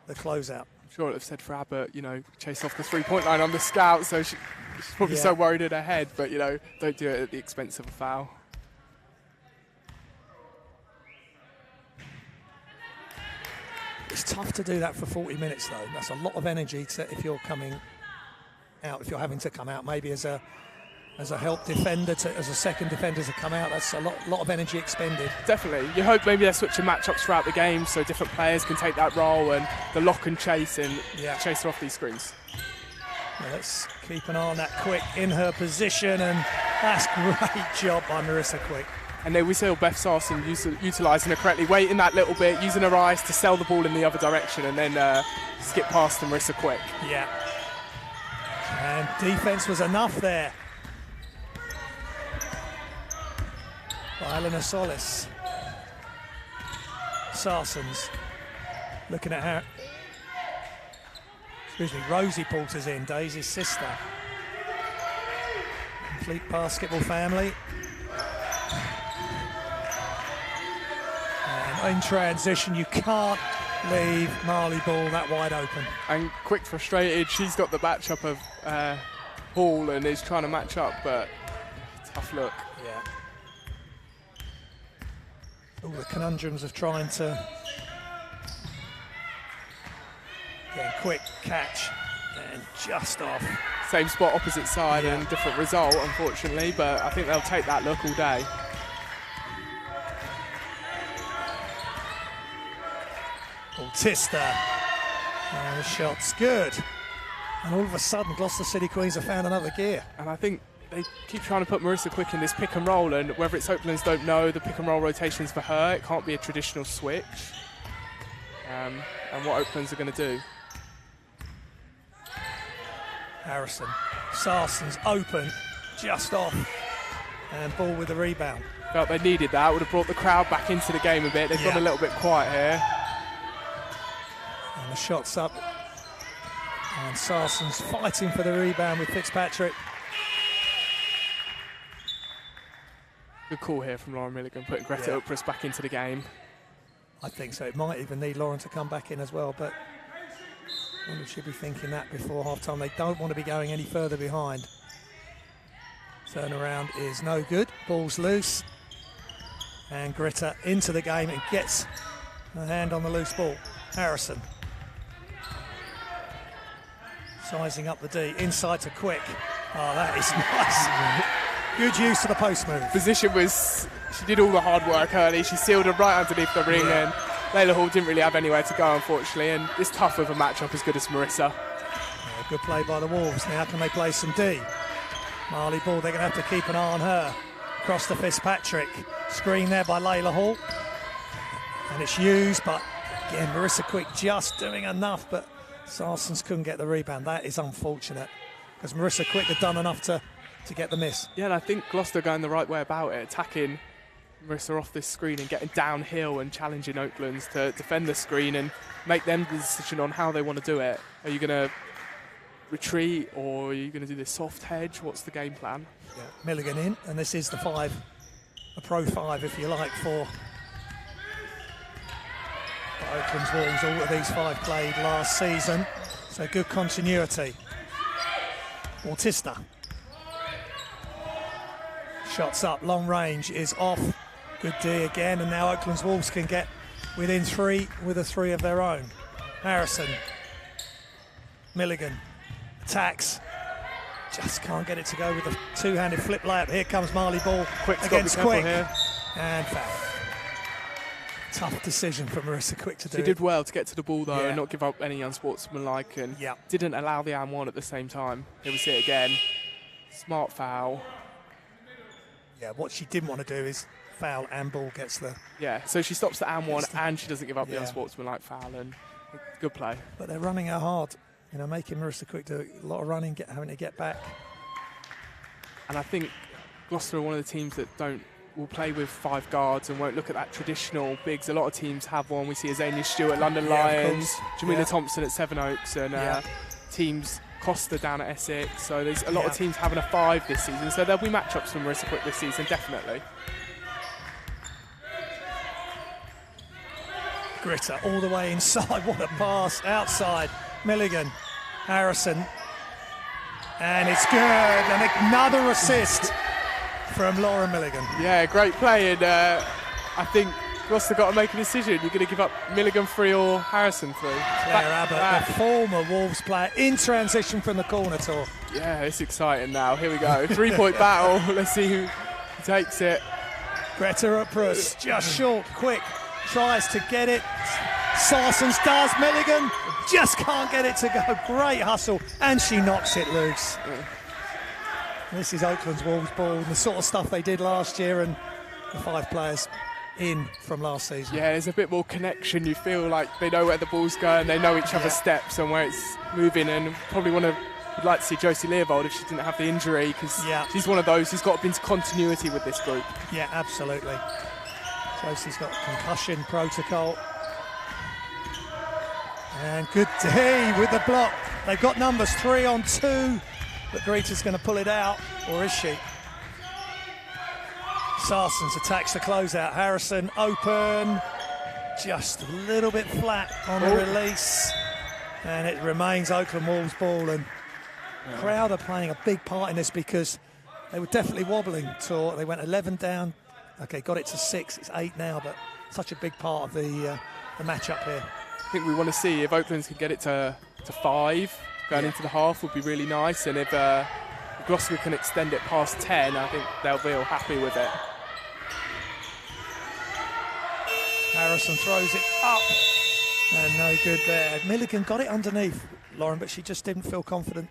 the closeout. I'm sure it have said for Abbott, chase off the three-point line on the scout, so she's probably so worried in her head, but, don't do it at the expense of a foul. It's tough to do that for 40 minutes, though. That's a lot of energy if you're coming out, if you're having to come out, maybe as a help defender, as a second defender to come out. That's a lot of energy expended. Definitely. You hope maybe they're switching matchups throughout the game so different players can take that role and the lock and chase and chase her off these screens. Well, let's keep an eye on that Quick in her position, and that's great job by Marissa Quick. And then we saw Beth Sarson utilising her correctly, waiting that little bit, using her eyes to sell the ball in the other direction and then skip past to Marissa Quick. Yeah. And defence was enough there. By Eleanor Solis. Sarsons looking at her. Rosie Porter's in, Daisy's sister. Complete basketball family. And in transition, you can't leave Marley Ball that wide open. And Quick frustrated. She's got the matchup of Hall and is trying to match up, but tough look. Yeah. All the conundrums of trying to get a quick catch and just off. Same spot, opposite side, and different result, unfortunately, but I think they'll take that look all day. Bautista, and the shot's good. And all of a sudden, Gloucester City Queens have found another gear. And I think they keep trying to put Marissa Quick in this pick and roll, and whether it's Oaklands don't know the pick and roll rotations for her, it can't be a traditional switch. And what Oaklands are going to do. Harrison, Sarson's open, just off, and Ball with the rebound. Felt they needed that, would have brought the crowd back into the game a bit. They've got a little bit quiet here. And the shot's up. And Sarson's fighting for the rebound with Fitzpatrick. Good call here from Lauren Milligan, putting Greta Upras back into the game. I think so. It might even need Lauren to come back in as well, but I wonder if she'll be thinking that before half-time. They don't want to be going any further behind. Turnaround is no good. Ball's loose. And Greta into the game and gets a hand on the loose ball. Harrison. Sizing up the D. Inside to Quick. Oh, that is nice. Good use of the post move. Position was, she did all the hard work early. She sealed her right underneath the ring, and Layla Hall didn't really have anywhere to go, unfortunately, and it's tough with a matchup as good as Marissa. Yeah, good play by the Wolves. Now can they play some D? Marley Ball, they're going to have to keep an eye on her. Across to Fitzpatrick. Screen there by Layla Hall. And it's used, but again, Marissa Quick just doing enough, but Sarsons couldn't get the rebound. That is unfortunate, because Marissa Quick had done enough to get the miss. Yeah, and I think Gloucester going the right way about it, attacking Marissa off this screen and getting downhill and challenging Oaklands to defend the screen and make them the decision on how they want to do it. Are you going to retreat, or are you going to do this soft hedge? What's the game plan? Yeah. Milligan in, and this is the 5, a pro 5 if you like, for Oaklands Wolves. All of these 5 played last season, so good continuity. Bautista. Shots up, long range is off. Good D again, and now Oaklands Wolves can get within 3 with a 3 of their own. Harrison. Milligan attacks. Just can't get it to go with a two-handed flip layup. Here comes Marley Ball against Quick. Here. And foul. Tough decision for Marissa Quick to do. She did well to get to the ball, though, and not give up any unsportsmanlike, and didn't allow the and one at the same time. Here we see it again. Smart foul. Yeah, what she didn't want to do is foul and Ball gets the... Yeah, so she stops the and one and she doesn't give up the unsportsmanlike foul, and good play. But they're running her hard, you know, making Marissa Quick do a lot of running, having to get back. And I think Gloucester are one of the teams that will play with 5 guards and won't look at that traditional bigs. A lot of teams have one. We see Azania Stewart, London Lions, Jamila Thompson at Sevenoaks, and teams... Costa down at Essex, so there's a lot of teams having a 5 this season, so there'll be matchups from Marissa Quick this season, definitely. Gritter all the way inside. What a pass. Outside. Milligan. Harrison. And it's good. And another assist from Laura Milligan. Yeah, great play. And I think Gloucester got to make a decision. You're going to give up Milligan 3 or Harrison 3. Claire Abbott, the former Wolves player, in transition from the corner tour. Yeah, it's exciting now. Here we go. 3-point battle. Let's see who takes it. Greta Upruss, just short, quick, tries to get it. Sarsens does. Milligan just can't get it to go. Great hustle, and she knocks it loose. Yeah. This is Oaklands Wolves ball, the sort of stuff they did last year, and the 5 players in from last season. Yeah, there's a bit more connection. You feel like they know where the ball's going, they know each other's steps and where it's moving, and probably would like to see Josie Leovold if she didn't have the injury, because she's one of those who's got a bit of continuity with this group. Yeah, absolutely. Josie's got concussion protocol. And good day with the block. They've got numbers 3 on 2, but Greta's going to pull it out, or is she? Sarsens attacks the closeout. Harrison open, just a little bit flat on the release, and it remains Oakland Wolves ball. And crowd are playing a big part in this, because they were definitely wobbling. They went 11 down. Okay, got it to 6. It's 8 now, but such a big part of the matchup here. I think we want to see if Oaklands can get it to 5 going into the half would be really nice, and if Gloucester can extend it past 10, I think they'll be all happy with it. Harrison throws it up, and no good there. Milligan got it underneath, Lauren, but she just didn't feel confident.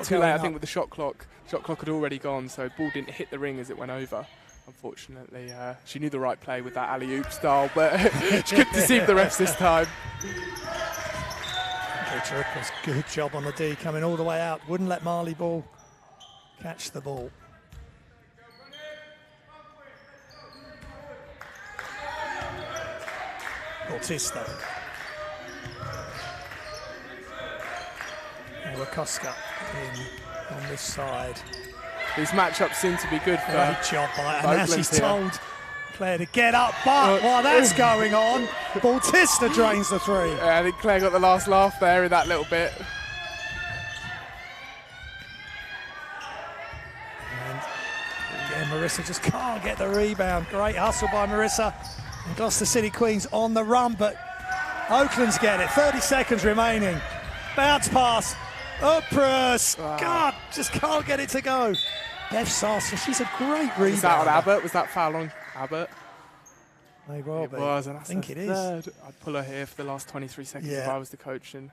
Too late, I think, with the shot clock. Shot clock had already gone, so the ball didn't hit the ring as it went over. Unfortunately, she knew the right play with that alley-oop style, but she couldn't deceive the refs this time. Good job on the D, coming all the way out. Wouldn't let Marley Ball catch the ball. Bautista. And Wakoska in on this side. These matchups seem to be good for Great job by her. And now she's here. told Claire to get up, but while that's going on, Bautista drains the 3. Yeah, I think Claire got the last laugh there in that little bit. And again, Marissa just can't get the rebound. Great hustle by Marissa. And Gloucester City Queens on the run, but Oaklands get it. 30 seconds remaining. Bounce pass. Upruss. God, just can't get it to go. Bev Sarsens, she's a great rebounder. Was that on Abbott? Was that foul on Abbott? May well it be. Was, and I think it is. I'd pull her here for the last 23 seconds if I was the coach, and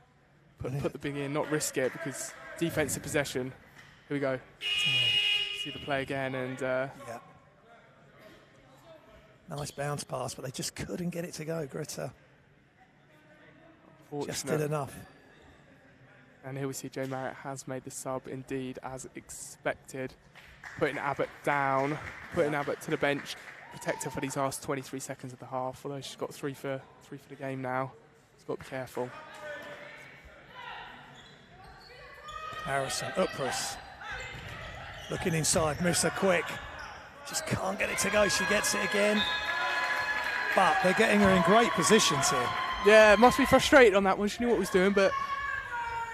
put the big in, not risk it, because defensive possession. Here we go. See the play again, and nice bounce pass, but they just couldn't get it to go. Gritter just did enough. And here we see Jay Marriott has made the sub, indeed, as expected. Putting Abbott down, putting Abbott to the bench. Protect her for these last 23 seconds of the half, although she's got 3 for the game now. She's got to be careful. Harrison, Upruss. Looking inside, Musa quick. Just can't get it to go. She gets it again. But they're getting her in great positions here. Yeah, must be frustrated on that one. She knew what was doing, but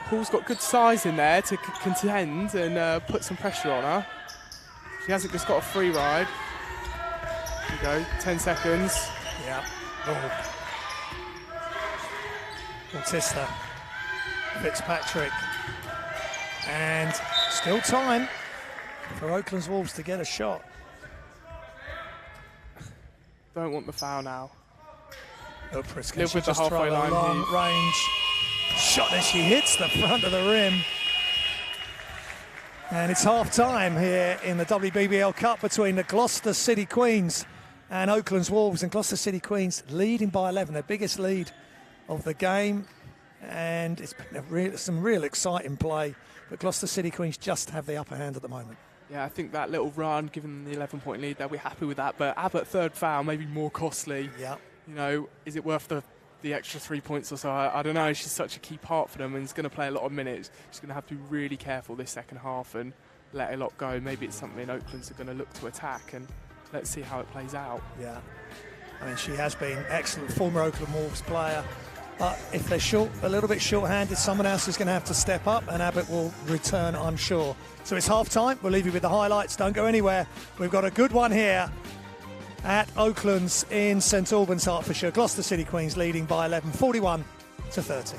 Hall's got good size in there to contend and put some pressure on her. She hasn't just got a free ride. Here we go, 10 seconds. Yeah. Bautista. Fitzpatrick. And still time for Oaklands Wolves to get a shot. Don't want the foul now. Upruss, Live with the halfway line. Long range shot as she hits the front of the rim. And it's half time here in the WBBL Cup between the Gloucester City Queens and Oaklands Wolves. And Gloucester City Queens leading by 11, their biggest lead of the game. And it's been some real exciting play. But Gloucester City Queens just have the upper hand at the moment. Yeah, I think that little run, given the 11-point lead, they'll be happy with that. But Abbott, third foul, maybe more costly. Yeah. You know, is it worth the extra 3 points or so? I don't know. She's such a key part for them, and is going to play a lot of minutes. She's going to have to be really careful this second half and let a lot go. Maybe it's something Oaklands are going to look to attack, and let's see how it plays out. Yeah. I mean, she has been excellent, former Oakland Wolves player. But if they're a little bit short-handed, someone else is going to have to step up, and Abbott will return, I'm sure. So it's half-time. We'll leave you with the highlights. Don't go anywhere. We've got a good one here at Oaklands in St Albans, Hertfordshire. Gloucester City Queens leading by 11, 41-30.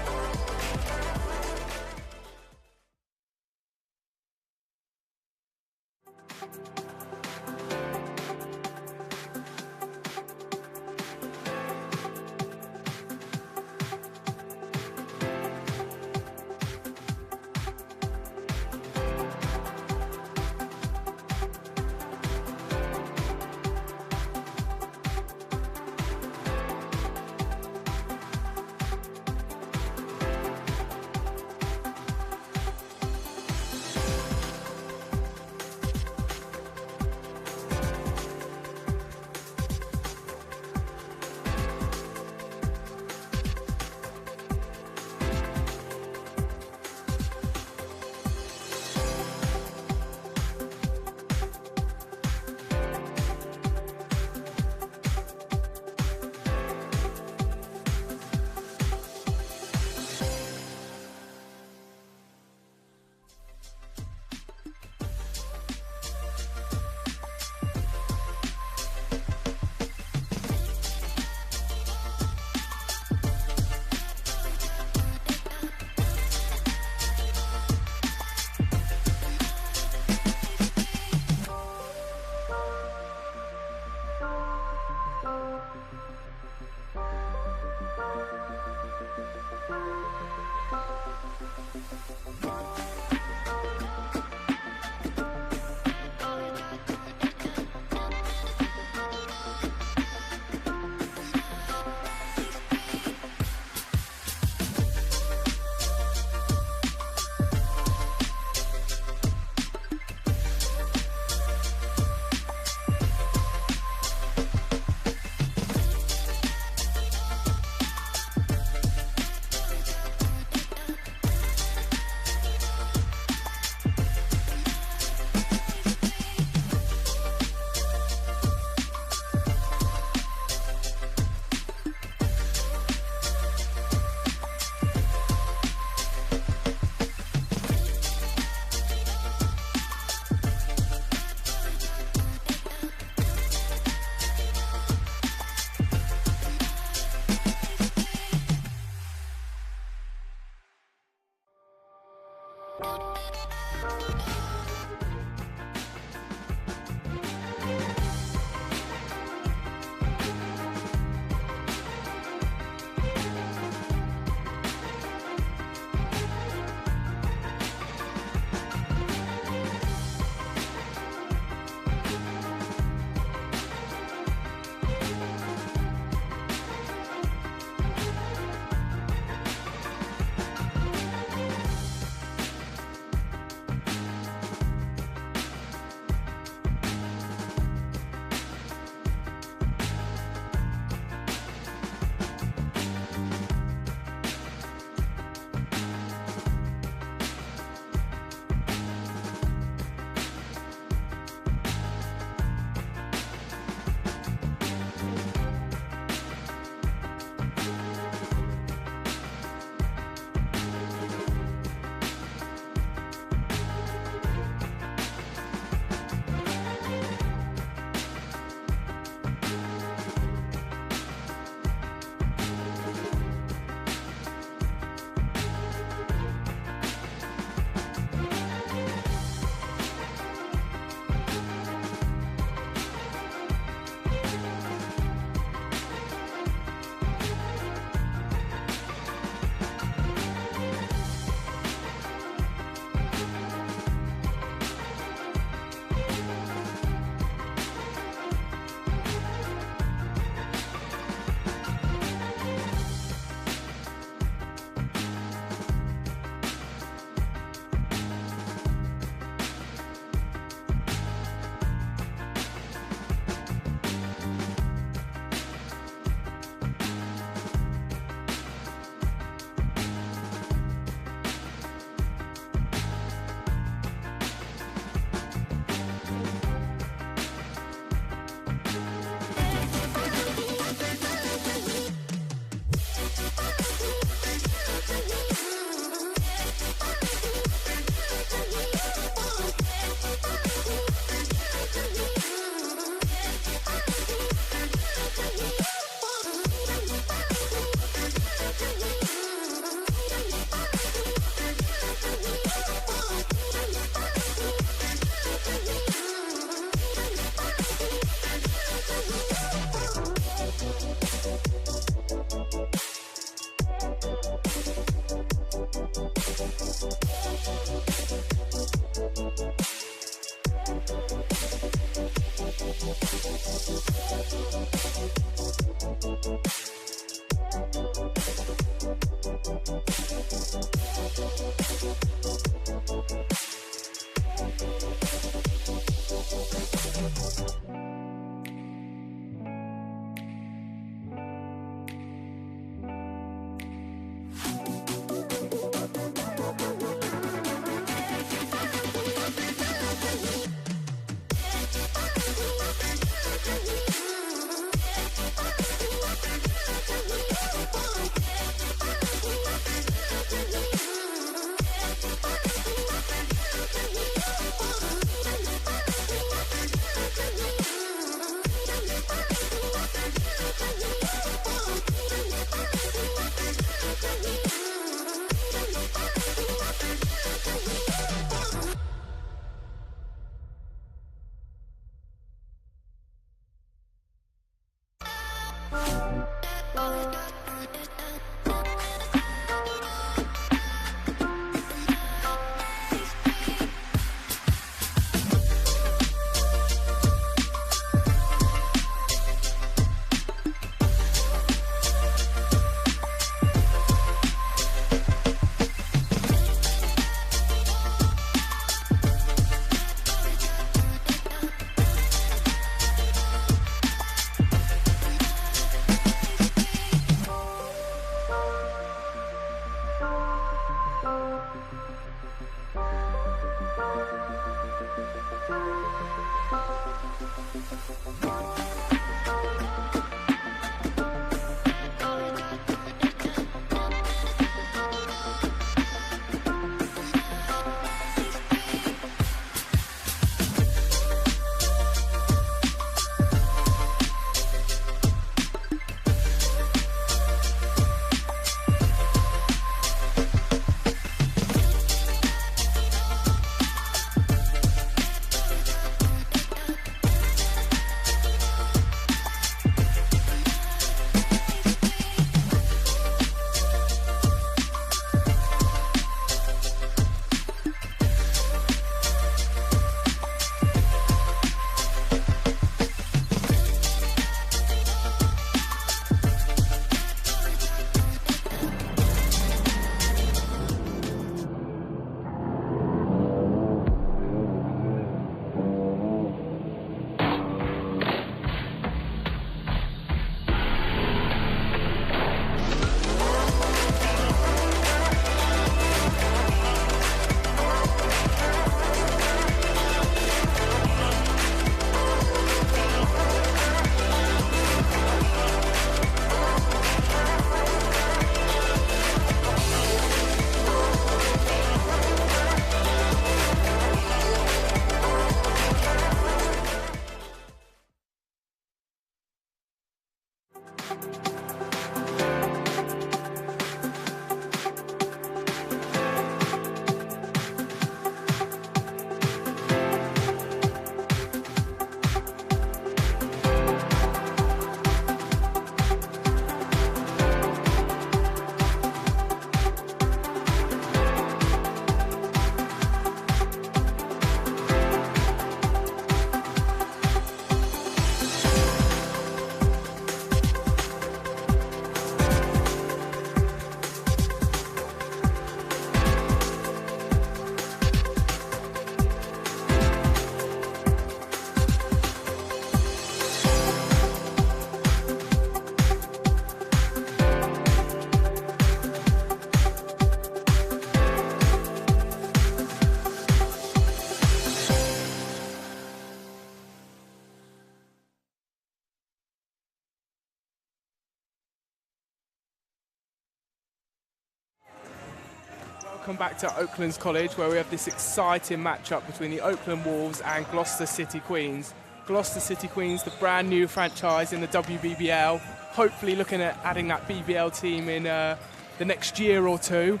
Welcome back to Oaklands College, where we have this exciting matchup between the Oakland Wolves and Gloucester City Queens. Gloucester City Queens, the brand new franchise in the WBBL, hopefully looking at adding that BBL team in the next year or two.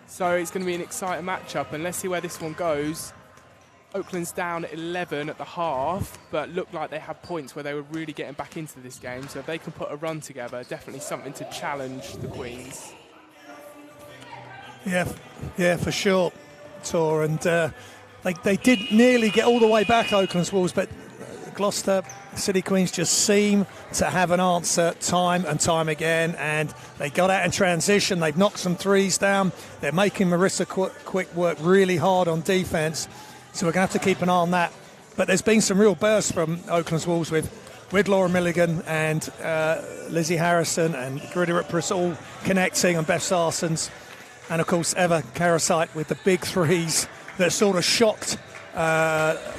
So it's going to be an exciting matchup, and let's see where this one goes. Oakland's down 11 at the half, but looked like they had points where they were really getting back into this game. So if they can put a run together, definitely something to challenge the Queens. Yeah, for sure, Tor. And they did nearly get all the way back, Oakland's Wolves, but Gloucester City Queens just seem to have an answer time and time again, and they got out in transition. They've knocked some threes down. They're making Marissa Quick work really hard on defence, so we're going to have to keep an eye on that. But there's been some real bursts from Oaklands Wolves with Laura Milligan and Lizzie Harrison and Griddy Ripprus all connecting, and Beth Sarsons, and of course Eva Karasite with the big threes that sort of shocked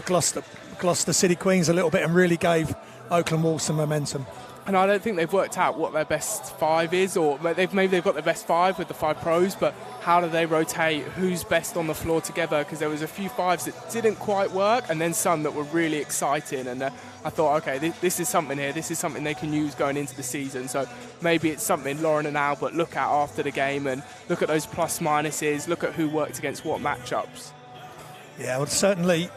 Gloucester City Queens a little bit and really gave Oakland Wolves some momentum. And I don't think they've worked out what their best five is, or maybe they've got their best five with the 5 pros, but how do they rotate who's best on the floor together? Because there was a few fives that didn't quite work, and then some that were really exciting. And I thought, okay, this is something here. This is something they can use going into the season. So maybe it's something Lauren and Albert look at after the game and look at those plus minuses, look at who worked against what matchups. Yeah, well, certainly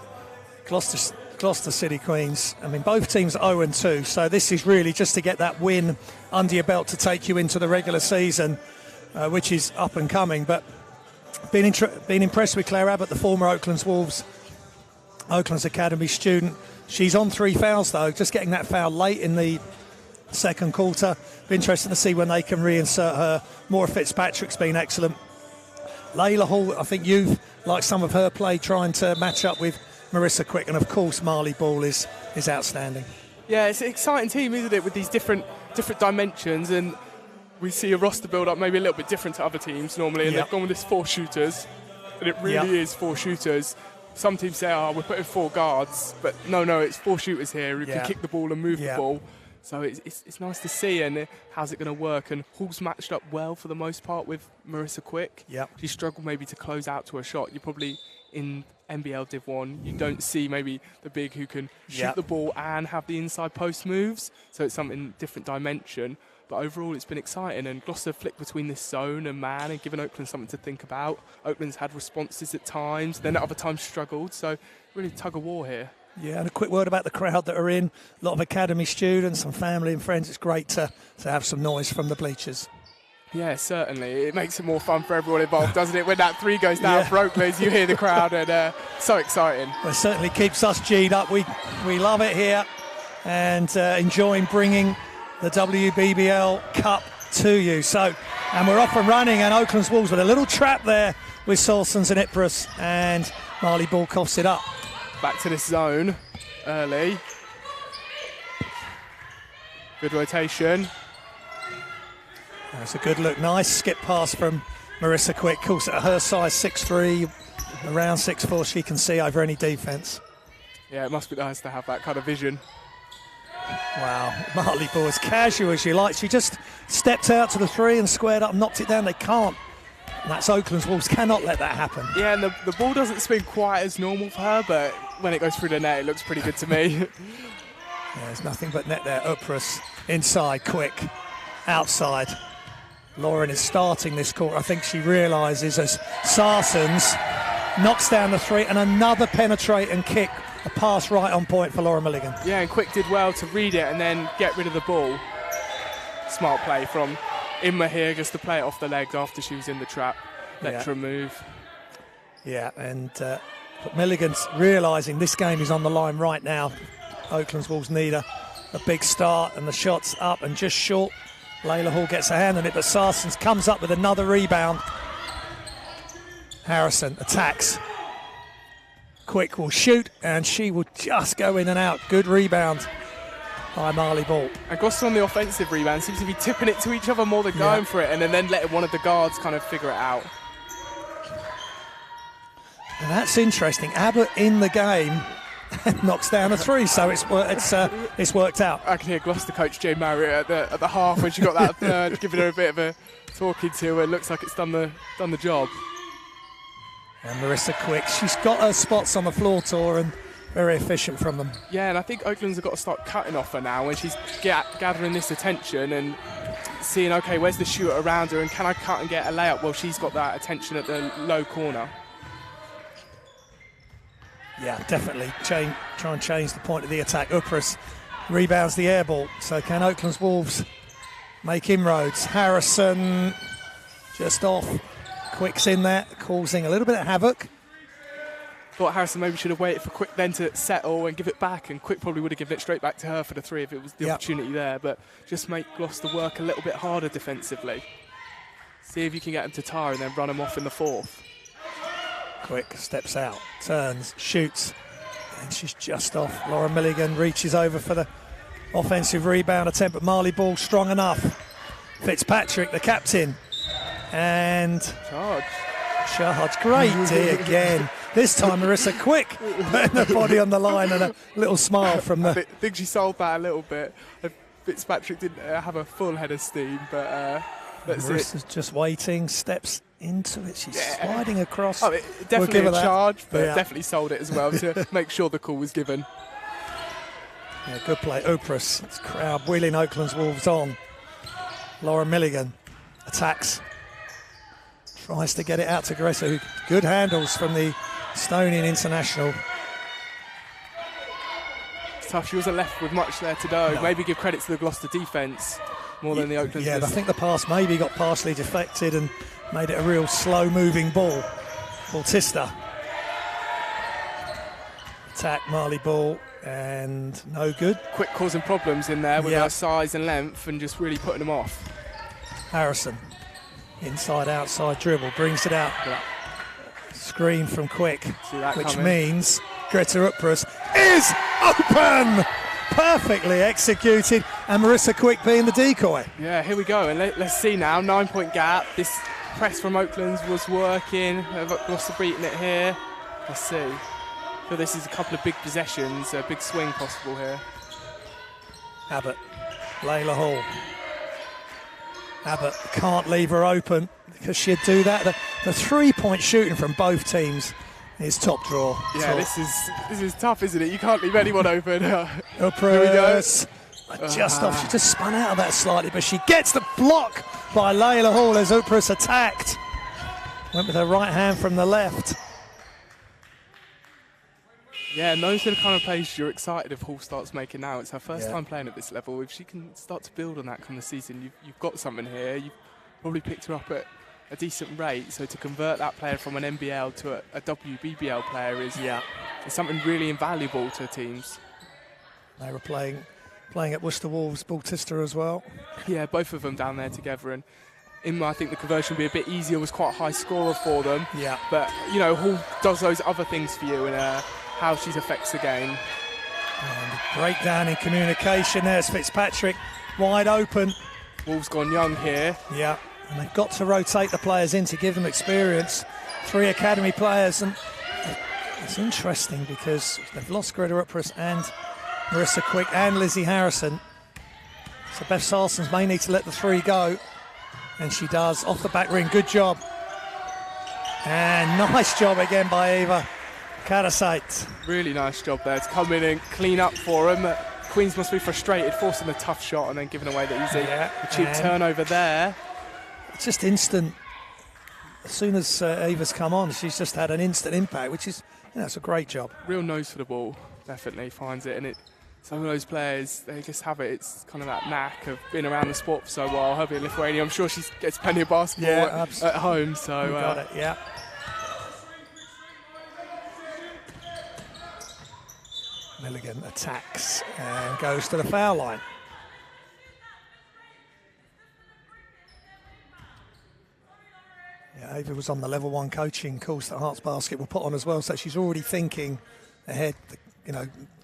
Gloucester City Queens, I mean, both teams are 0-2, so this is really just to get that win under your belt to take you into the regular season, which is up and coming. But been impressed with Claire Abbott, the former Oaklands Wolves, Oaklands Academy student. She's on 3 fouls, though, just getting that foul late in the second quarter. Be interesting to see when they can reinsert her. Maura Fitzpatrick's been excellent. Layla Hall, I think you've liked some of her play, trying to match up with Marissa Quick, and of course Marley Ball is outstanding. Yeah, it's an exciting team, isn't it, with these different dimensions, and we see a roster build up maybe a little bit different to other teams normally, and they've gone with this 4 shooters, and it really is 4 shooters. Some teams say, we're putting 4 guards, but no, it's 4 shooters here who can kick the ball and move the ball. So it's nice to see, and how's it going to work? And Hall's matched up well for the most part with Marissa Quick. She struggled maybe to close out to a shot. You're probably in NBL Div 1, you don't see maybe the big who can shoot the ball and have the inside post moves, so it's something different dimension. But overall it's been exciting, and Gloucester flicked between this zone and man and given Oakland something to think about. Oakland's had responses at times, then at other times struggled, so really tug of war here. Yeah, and a quick word about the crowd that are in. A lot of academy students and family and friends. It's great to have some noise from the bleachers. Yeah, certainly. It makes it more fun for everyone involved, doesn't it? When that 3 goes down for Oaklands, you hear the crowd, and so exciting. Well, it certainly keeps us G'd up. We love it here, and enjoying bringing the WBBL Cup to you. So, and we're off and running, and Oakland's Wolves with a little trap there with Solsons and Ipprus, and Marley Ball coughs it up. Back to this zone early. Good rotation. That's a good look. Nice skip pass from Marissa Quick. Of course, at her size, 6'3", around 6'4", she can see over any defence. Yeah, it must be nice to have that kind of vision. Wow, Marley Ball, as casual as you like. She just stepped out to the 3 and squared up and knocked it down. They can't. And that's Oakland's Wolves, cannot let that happen. Yeah, and the ball doesn't spin quite as normal for her, but when it goes through the net, it looks pretty good to me. Yeah, there's nothing but net there. Ipprus inside, Quick outside. Lauren is starting this quarter. I think she realises as Sarsons knocks down the 3, and another penetrate and kick. A pass right on point for Laura Milligan. Yeah, and Quick did well to read it and then get rid of the ball. Smart play from Imma here, just to play it off the legs after she was in the trap. Let her move. Yeah, and Milligan's realising this game is on the line right now. Oakland's Wolves need a big start, and the shot's up and just short. Layla Hall gets a hand on it, but Sarsons comes up with another rebound. Harrison attacks. Quick will shoot, and she will just go in and out. Good rebound by Marley Ball. And Gloucester on the offensive rebound seems to be tipping it to each other more than going for it, and then letting one of the guards kind of figure it out. And that's interesting. Abbott in the game knocks down a 3, so it's worked out. I can hear Gloucester coach Jay Marriott at the half when she got that third, giving her a bit of a talking to. It looks like it's done the job. And Marissa Quick, she's got her spots on the floor tour and very efficient from them. Yeah, and I think Oakland's have got to start cutting off her now when she's gathering this attention and seeing, okay, where's the shooter around her and can I cut and get a layup? Well, she's got that attention at the low corner. Yeah, definitely try and change the point of the attack. Ipprus rebounds the air ball. So can Oakland's Wolves make inroads? Harrison just off. Quick's in there, causing a little bit of havoc. Thought Harrison maybe should have waited for Quick then to settle and give it back, and Quick probably would have given it straight back to her for the 3 if it was the opportunity there, but just make Gloucester work a little bit harder defensively. See if you can get them to tire and then run them off in the 4th. Quick steps out, turns, shoots, and she's just off. Laura Milligan reaches over for the offensive rebound attempt, but Marley Ball strong enough. Fitzpatrick, the captain, and charge. Great D again. This time Marissa Quick putting the body on the line, and a little smile from the... I think she sold that a little bit. Fitzpatrick didn't have a full head of steam, but that's Marissa's just waiting, steps into it. She's sliding across. Oh, definitely a charge, but definitely sold it as well to make sure the call was given. Yeah, good play. Oprus, this crowd wheeling Oaklands Wolves on. Laura Milligan attacks. Tries to get it out to Gressa, who good handles from the Estonian international. It's tough. She wasn't left with much there to do. No. Maybe give credit to the Gloucester defence more than the Oaklands. Yeah, I think the pass maybe got partially deflected and made it a real slow-moving ball. Bautista. Attack Marley Ball, and no good. Quick causing problems in there with her size and length and just really putting them off. Harrison. Inside, outside dribble, brings it out. Screen from Quick, which means Greta Upras is open! Perfectly executed, and Marissa Quick being the decoy. Yeah, here we go, and let's see now, 9-point gap. This press from Oaklands was working. Gloucester beating it here. Let's see. So this is a couple of big possessions, a big swing possible here. Abbott, Layla Hall. Abbott can't leave her open because she'd do that. The 3-point shooting from both teams is top draw. Yeah, this is tough, isn't it? You can't leave anyone open. Upras, just off. She just spun out of that slightly, but she gets the block by Layla Hall as Upras attacked. Went with her right hand from the left. Yeah, and those are the kind of plays you're excited if Hall starts making now. It's her first time playing at this level. If she can start to build on that kind of season, you've got something here. You've probably picked her up at a decent rate. So to convert that player from an NBL to a WBBL player is something really invaluable to teams. They were playing at Worcester Wolves, Bautista as well. Yeah, both of them down there together. And I think the conversion would be a bit easier. It was quite a high scorer for them. Yeah. But, Hall does those other things for you and how she affects the game. And breakdown in communication. There's Fitzpatrick, wide open. Wolves gone young here. Yeah, and they've got to rotate the players in to give them experience. 3 academy players, and it's interesting because they've lost Greta Upras and Marissa Quick and Lizzie Harrison. So Beth Sarsons may need to let the 3 go, and she does. Off the back ring, good job. And nice job again by Eva Karasait. Really nice job there to come in and clean up for them. Queens must be frustrated, forcing a tough shot and then giving away the easy. The cheap turnover there. It's just instant. As soon as Eva's come on, she's just had an instant impact, which is, it's a great job. Real nose for the ball, definitely finds it. And some of those players, they just have it. It's kind of that knack of being around the sport for so well. Her being Lithuanian, I'm sure she gets plenty of basketball at home. So you got it, yeah. Milligan attacks and goes to the foul line. Yeah, Ava was on the level 1 coaching course that Hearts Basket will put on as well, so she's already thinking ahead,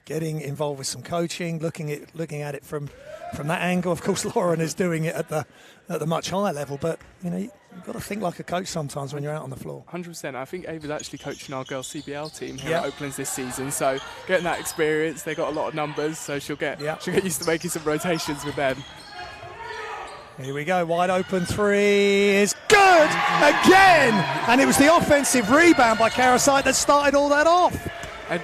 getting involved with some coaching, looking at it from that angle. Of course, Lauren is doing it at the much higher level, but you've got to think like a coach sometimes when you're out on the floor. 100%. I think Ava's actually coaching our girls CBL team here at Oaklands this season, so getting that experience, they got a lot of numbers, so she'll get used to making some rotations with them. Here we go, wide open 3 is good again, and it was the offensive rebound by Karasait that started all that off. And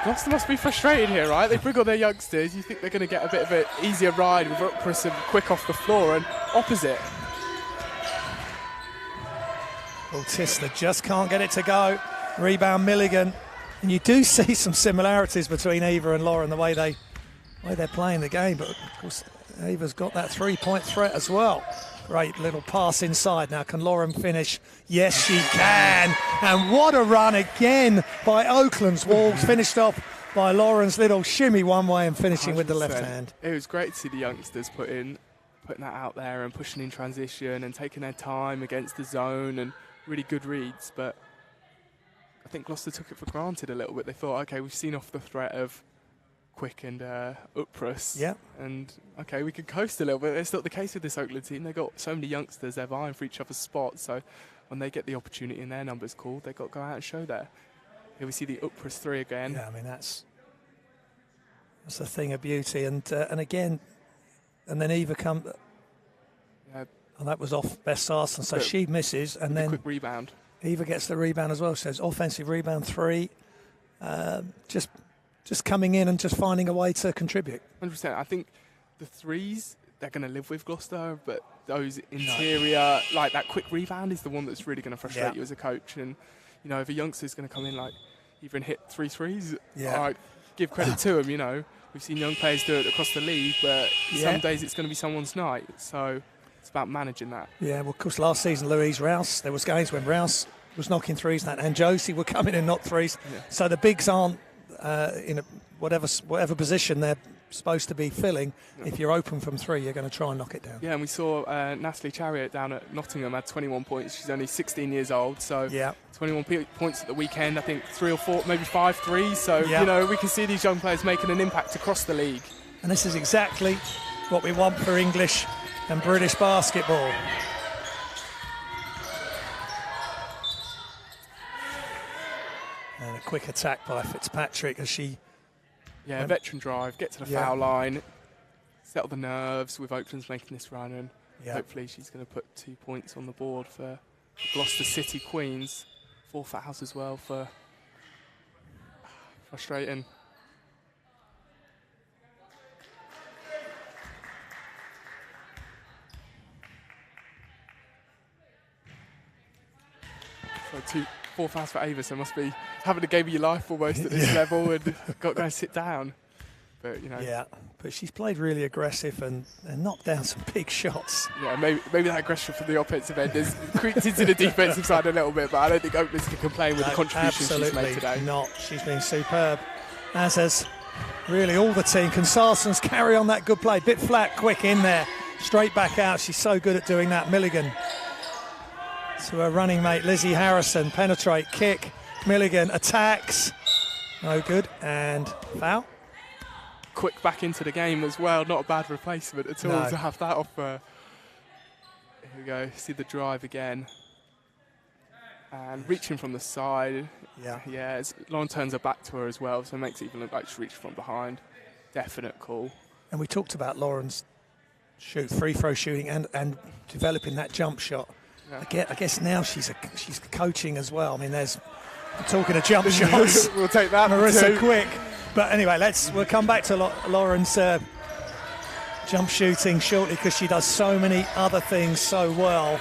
Gloucester must be frustrated here, right? They bring on their youngsters. You think they're going to get a bit of an easier ride with Upras and Quick off the floor, and opposite. Bautista just can't get it to go. Rebound Milligan, and you do see some similarities between Eva and Lauren, the way they're playing the game. But of course, Ava's got that three-point threat as well. Great little pass inside. Now, can Lauren finish? Yes, she can. And what a run again by Oaklands Wolves. Finished off by Lauren's little shimmy one way and finishing 100%. with the left hand. It was great to see the youngsters putting that out there and pushing in transition and taking their time against the zone and really good reads. But I think Gloucester took it for granted a little bit. They thought, okay, we've seen off the threat of Quick and Upras. Yeah. And, okay, we could coast a little bit. It's not the case with this Oakland team. They've got so many youngsters. They're vying for each other's spots. So when they get the opportunity and their numbers called, they've got to go out and show that. Here we see the Upras 3 again. Yeah, I mean, that's a thing of beauty. And again, and then Eva come. Yeah. And that was off Beth Sarson. So she misses. And then quick rebound. Eva gets the rebound as well. Says offensive rebound 3. Just coming in and just finding a way to contribute. 100%. I think the threes, they're going to live with Gloucester, but those interior, like that quick rebound is the one that's really going to frustrate you as a coach. And, you know, if a youngster's going to come in like even hit 3 threes, I give credit to them, you know. We've seen young players do it across the league, but some days it's going to be someone's night. So it's about managing that. Yeah, well, of course, last season, Louise Rouse, there was games when Rouse was knocking threes and Josie would come in and knock threes. Yeah. So the bigs aren't in whatever position they're supposed to be filling. If you're open from 3, you're going to try and knock it down. Yeah, and we saw Natalie Chariot down at Nottingham had 21 points. She's only 16 years old, so 21 points at the weekend. I think 3 or 4, maybe 5 threes. So, you know, we can see these young players making an impact across the league. And this is exactly what we want for English and British basketball. And a quick attack by Fitzpatrick as she... Yeah, veteran drive, get to the foul line, settle the nerves with Oaklands making this run, and hopefully she's going to put 2 points on the board for the Gloucester City Queens. 4 fouls as well for... Frustrating. So 4 fouls for Ava, so must be having the game of your life almost at this level and got to go and sit down. But, you know. Yeah, but she's played really aggressive and knocked down some big shots. Yeah, maybe that aggression from the offensive end has creeped into the defensive side a little bit, but I don't think Oaklands can complain with the contributions she's made today. Not. She's been superb, as has really all the team. Can Sarsons carry on that good play? Bit flat, quick in there, straight back out. She's so good at doing that. Milligan to her running mate Lizzie Harrison, penetrate, kick, Milligan attacks, no good, and foul. Quick back into the game as well, not a bad replacement at all to have that off. Here we go, see the drive again. And reaching from the side. Yeah, Lauren turns her back to her as well, so it makes it even look like she's reached from behind. Definite call. And we talked about Lauren's free throw shooting and developing that jump shot. Yeah. I guess now she's coaching as well. I mean, we're talking of jump shots. We'll take that, Marissa Quick. But anyway, we'll come back to Lauren's jump shooting shortly because she does so many other things so well.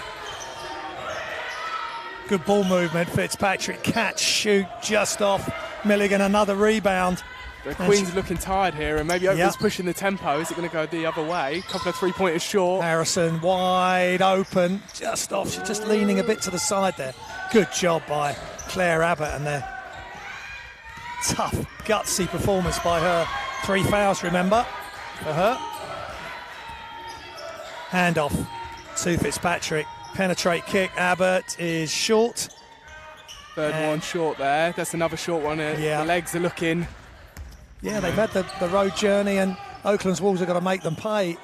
Good ball movement, Fitzpatrick, catch, shoot, just off. Milligan, another rebound. The Queen's looking tired here, and maybe Oakland's pushing the tempo. Is it going to go the other way? A couple of 3-pointers short. Harrison wide open, just off. She's just leaning a bit to the side there. Good job by Claire Abbott and their tough, gutsy performance by her. 3 fouls, remember, for her. Handoff to Fitzpatrick. Penetrate kick. Abbott is short. Third one short there. That's another short one. The legs are looking... Yeah, they've had the road journey, and Oaklands Wolves are going to make them pay.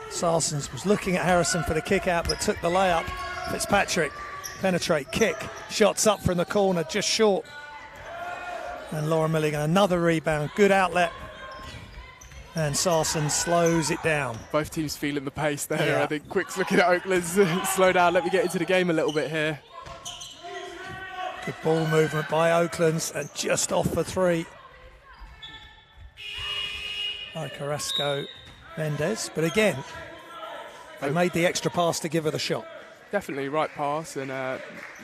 Sarsons was looking at Harrison for the kick out, but took the layup. Fitzpatrick, penetrate, kick, shots up from the corner, just short. And Laura Milligan, another rebound, good outlet. And Sarsons slows it down. Both teams feeling the pace there. Yeah. I think Quick's looking at Oaklands, slow down, let me get into the game a little bit here. Good ball movement by Oaklands, and just off for 3. By Carrasco Mendez, but again, they made the extra pass to give her the shot. Definitely, right pass, and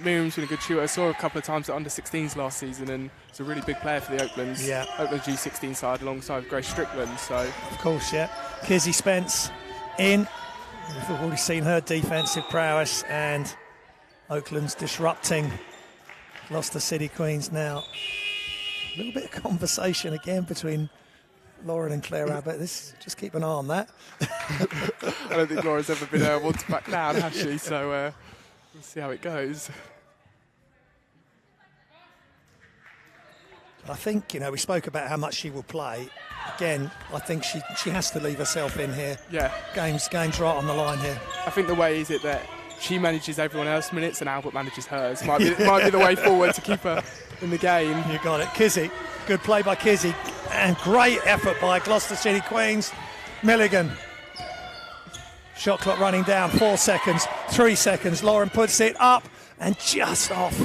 Miriam's been a good shooter. I saw her a couple of times at under-16s last season, and it's a really big player for the Oaklands G16 side alongside Grace Strickland. So, of course, yeah. Kizzy Spence in. We've already seen her defensive prowess, and Oakland's disrupting Gloucester City Queens now. A little bit of conversation again between Lauren and Claire Abbott. Just keep an eye on that. I don't think Laura's ever been one to back down, has she? So we'll see how it goes. I think, we spoke about how much she will play. Again, I think she has to leave herself in here. Yeah. Game's right on the line here. I think the way is it that she manages everyone else's minutes and Albert manages hers. Might be the way forward to keep her in the game. You got it. Kizzy. Good play by Kizzy. And great effort by Gloucester City Queens. Milligan. Shot clock running down. 4 seconds. 3 seconds. Lauren puts it up and just off.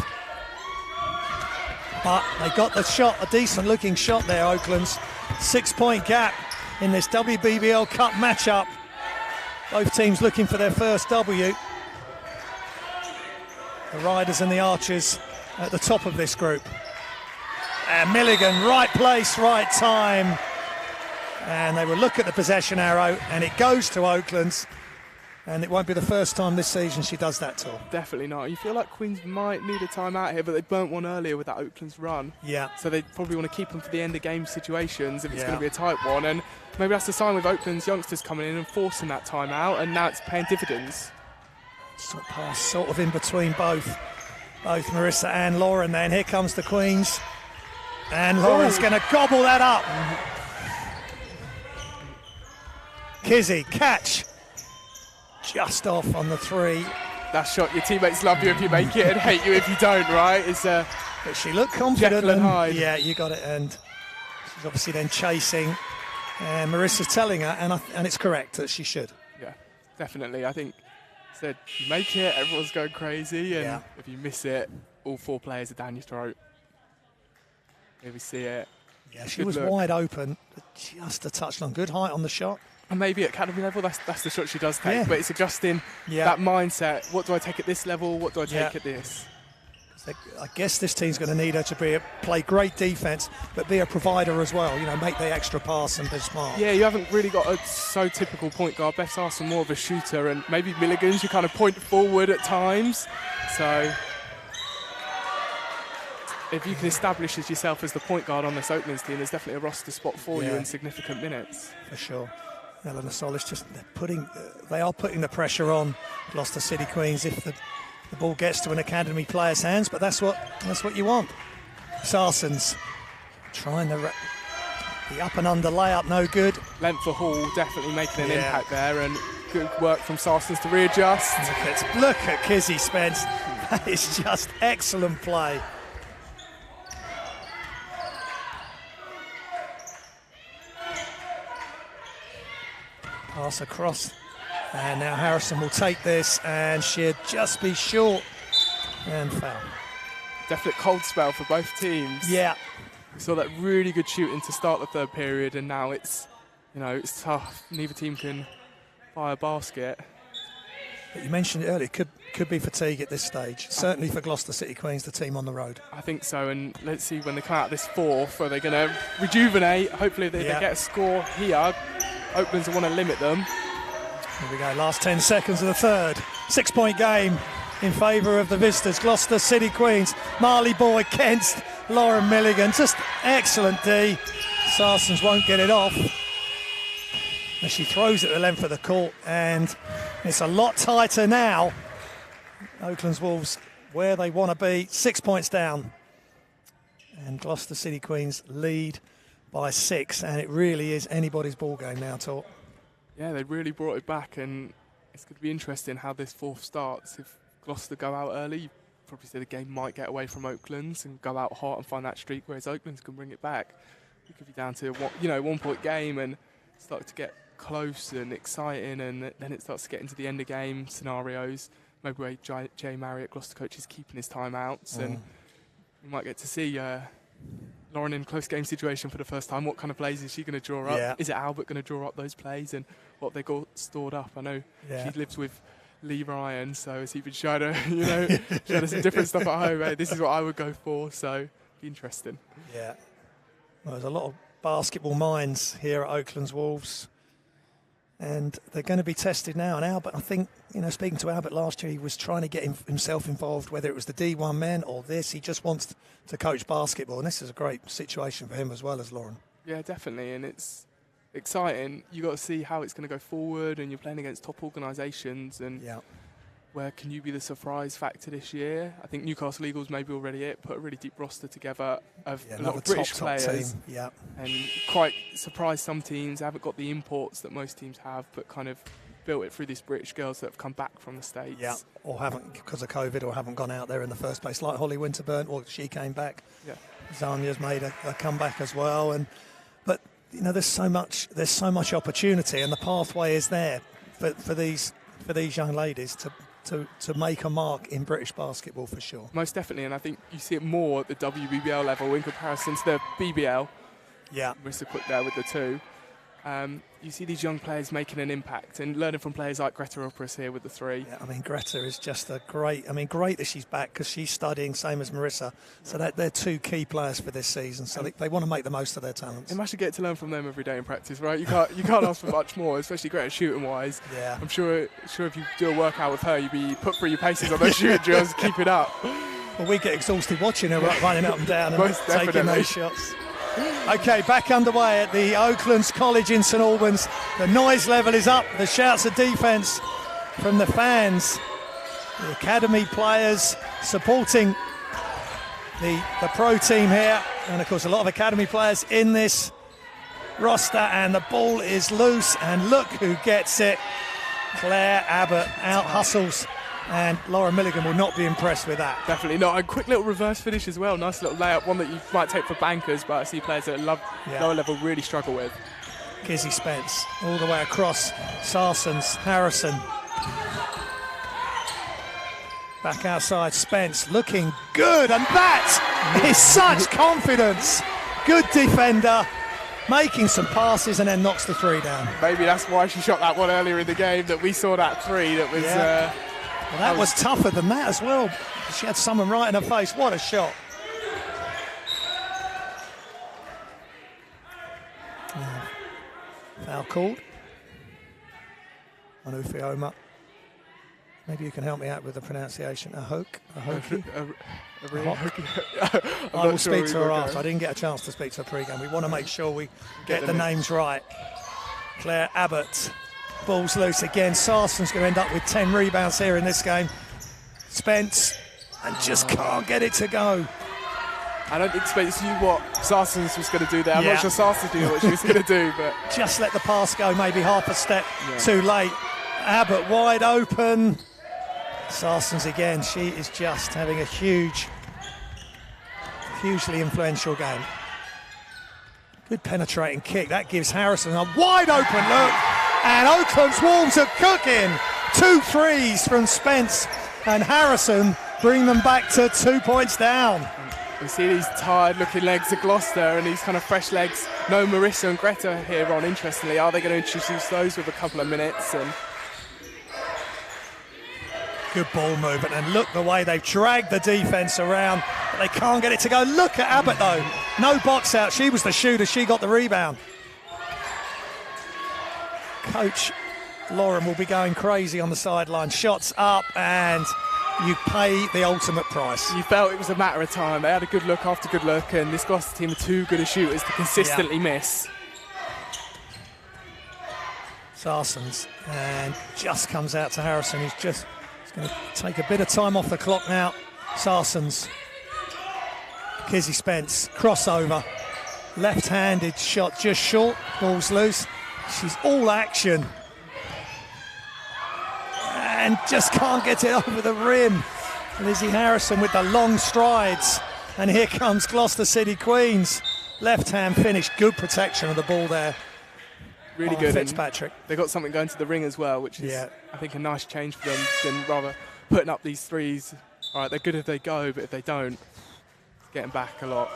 But they got the shot, a decent looking shot there, Oaklands. 6-point gap in this WBBL Cup matchup. Both teams looking for their first W. The Riders and the Archers at the top of this group. And Milligan, right place, right time. And they will look at the possession arrow, and it goes to Oaklands. And it won't be the first time this season she does that to them. Definitely not. You feel like Queens might need a timeout here, but they burnt one earlier with that Oaklands run. Yeah. So they probably want to keep them for the end of game situations if it's going to be a tight one. And maybe that's the sign with Oakland's youngsters coming in and forcing that timeout, and now it's paying dividends. Pass sort of in between both Marissa and Lauren then. Here comes the Queens. And Lauren's going to gobble that up. Kizzy, catch. Just off on the 3. That shot, your teammates love you if you make it and hate you if you don't, right? But she looked confident. Jekyll and Hyde. Yeah, you got it. And she's obviously then chasing. And Marissa's telling her, and it's correct that she should. Yeah, definitely. I think said you make it, everyone's going crazy, and if you miss it, all 4 players are down your throat. Here we see it. Yeah, she was wide open, just a touch long. Good height on the shot. And maybe at academy level, that's the shot she does take. But it's adjusting that mindset. What do I take at this level? What do I take at this? I guess this team's going to need her to play great defence, but be a provider as well. Make the extra pass and be smart. Yeah, you haven't really got a so typical point guard. Beth Sarson more of a shooter, and maybe Milligan's you kind of point forward at times. So if you can establish as yourself as the point guard on this Oaklands team, there's definitely a roster spot for you in significant minutes. For sure. Eleanor Solis they are putting the pressure on Gloucester City Queens if the ball gets to an academy player's hands, but that's what you want. Sarson's trying the up and under layup, no good. Length for Hall definitely making an impact there, and good work from Sarson's to readjust. Look at Kizzy Spence. That is just excellent play. Pass across, and now Harrison will take this, and she'll just be short and foul. Definite cold spell for both teams. Yeah. We saw that really good shooting to start the third period, and now it's tough. Neither team can fire a basket. But you mentioned it earlier, could be fatigue at this stage. Certainly for Gloucester City Queens, the team on the road. I think so, and let's see when they come out of this 4th, are they going to rejuvenate? Hopefully if they get a score here, Oaklands will want to limit them. Here we go, last 10 seconds of the third. 6-point game in favour of the visitors. Gloucester City Queens, Marley Boyd, Kent, Lauren Milligan. Just excellent D. Sarsons won't get it off. As she throws it the length of the court, and it's a lot tighter now. Oaklands Wolves where they want to be, 6 points down. And Gloucester City Queens lead by 6, and it really is anybody's ball game now, Tor. Yeah, they really brought it back, and it's going to be interesting how this 4th starts. If Gloucester go out early, you probably say the game might get away from Oaklands and go out hot and find that streak, whereas Oaklands can bring it back. It could be down to a 1-point game and start to get close and exciting, and then it starts to get into the end of game scenarios. Maybe where Jay Marriott, Gloucester coach, is keeping his timeouts, and we might get to see Lauren in close game situation for the first time. What kind of plays is she going to draw up? Is it Albert going to draw up those plays, and what they got stored up? I know she lives with Lee Ryan, so has he been trying to, showing us some different stuff at home? This is what I would go for, so be interesting. Yeah. Well, there's a lot of basketball minds here at Oaklands Wolves, and they're going to be tested now. And Albert, I think, speaking to Albert last year, he was trying to get himself involved, whether it was the D1 men or this. He just wants to coach basketball, and this is a great situation for him as well as Lauren. Yeah, definitely, and it's exciting. You got to see how it's going to go forward, and you're playing against top organisations, and where can you be the surprise factor this year? I think Newcastle Eagles maybe already put a really deep roster together of a lot of British players, team. Yeah, and quite surprised some teams haven't got the imports that most teams have, but kind of built it through these British girls that have come back from the States. Yeah, or haven't because of COVID, or haven't gone out there in the first place, like Holly Winterburn. Well, she came back. Yeah, Zanya's made a comeback as well, but there's so much opportunity, and the pathway is there for these young ladies to make a mark in British basketball for sure. Most definitely, and I think you see it more at the WBBL level in comparison to the BBL. Yeah. Mr. Quick there with the two. You see these young players making an impact and learning from players like Greta Uppers here with the three. Yeah, Greta is just great that she's back because she's studying, same as Marissa. So they're two key players for this season. So they want to make the most of their talents. You must get to learn from them every day in practice, right? You can't ask for much more, especially Greta shooting wise. Yeah. I'm sure if you do a workout with her, you'd be put through your paces on those shooting drills to keep it up. Well, we get exhausted watching her running up and down and Most taking definitely. those shots. Okay, back underway at the Oaklands College in St Albans. The noise level is up. The shouts of defence from the fans. The academy players supporting the pro team here. And, of course, a lot of academy players in this roster. And the ball is loose. And look who gets it. Claire Abbott out-hustles. And Laura Milligan will not be impressed with that. Definitely not. A quick little reverse finish as well. Nice little layup, one that you might take for bankers, but I see players at lower level really struggle with. Kizzy Spence all the way across. Sarsons, Harrison. Back outside, Spence looking good. And that is such confidence. Good defender. Making some passes and then knocks the three down. Maybe that's why she shot that one earlier in the game, that we saw that three that was... Well, that was tougher than that as well. She had someone right in her face. What a shot. Foul called on Ufioma. Maybe you can help me out with the pronunciation. Ahoki? I will speak to her after. I didn't get a chance to speak to her pre-game. We want to make sure we get the names right. Claire Abbott. Ball's loose again. Sarson's going to end up with 10 rebounds here in this game. Spence, and just can't get it to go. I don't expect you what Sarsons was going to do there. I'm not sure Sarsons knew what she was going to do, but... Just let the pass go, maybe half a step too late. Abbott wide open. Sarsons again. She is just having a hugely influential game. Good penetrating kick. That gives Harrison a wide open look. And Oaklands Wolves are cooking. 2 threes from Spence and Harrison bring them back to 2 points down. We see these tired-looking legs of Gloucester and these kind of fresh legs. No Marissa and Greta here on, interestingly. Are they going to introduce those with a couple of minutes? And good ball movement, and look the way they've dragged the defence around, but they can't get it to go. Look at Abbott, though. No box out. She was the shooter. She got the rebound. Coach Lauren will be going crazy on the sideline. Shots up, and you pay the ultimate price. You felt it was a matter of time. They had a good look after good look, and this Gloucester team are too good as shooters to consistently miss. Sarsons, and just comes out to Harrison, who's just going to take a bit of time off the clock now. Sarsons. Kizzy Spence, crossover. Left-handed shot just short. Ball's loose. She's all action. And just can't get it over the rim. Lizzie Harrison with the long strides. And here comes Gloucester City Queens. Left-hand finish. Good protection of the ball there. Really good. Fitzpatrick. They got something going to the ring as well, which is, I think, a nice change for them than rather putting up these threes. All right, they're good if they go, but if they don't, getting back a lot.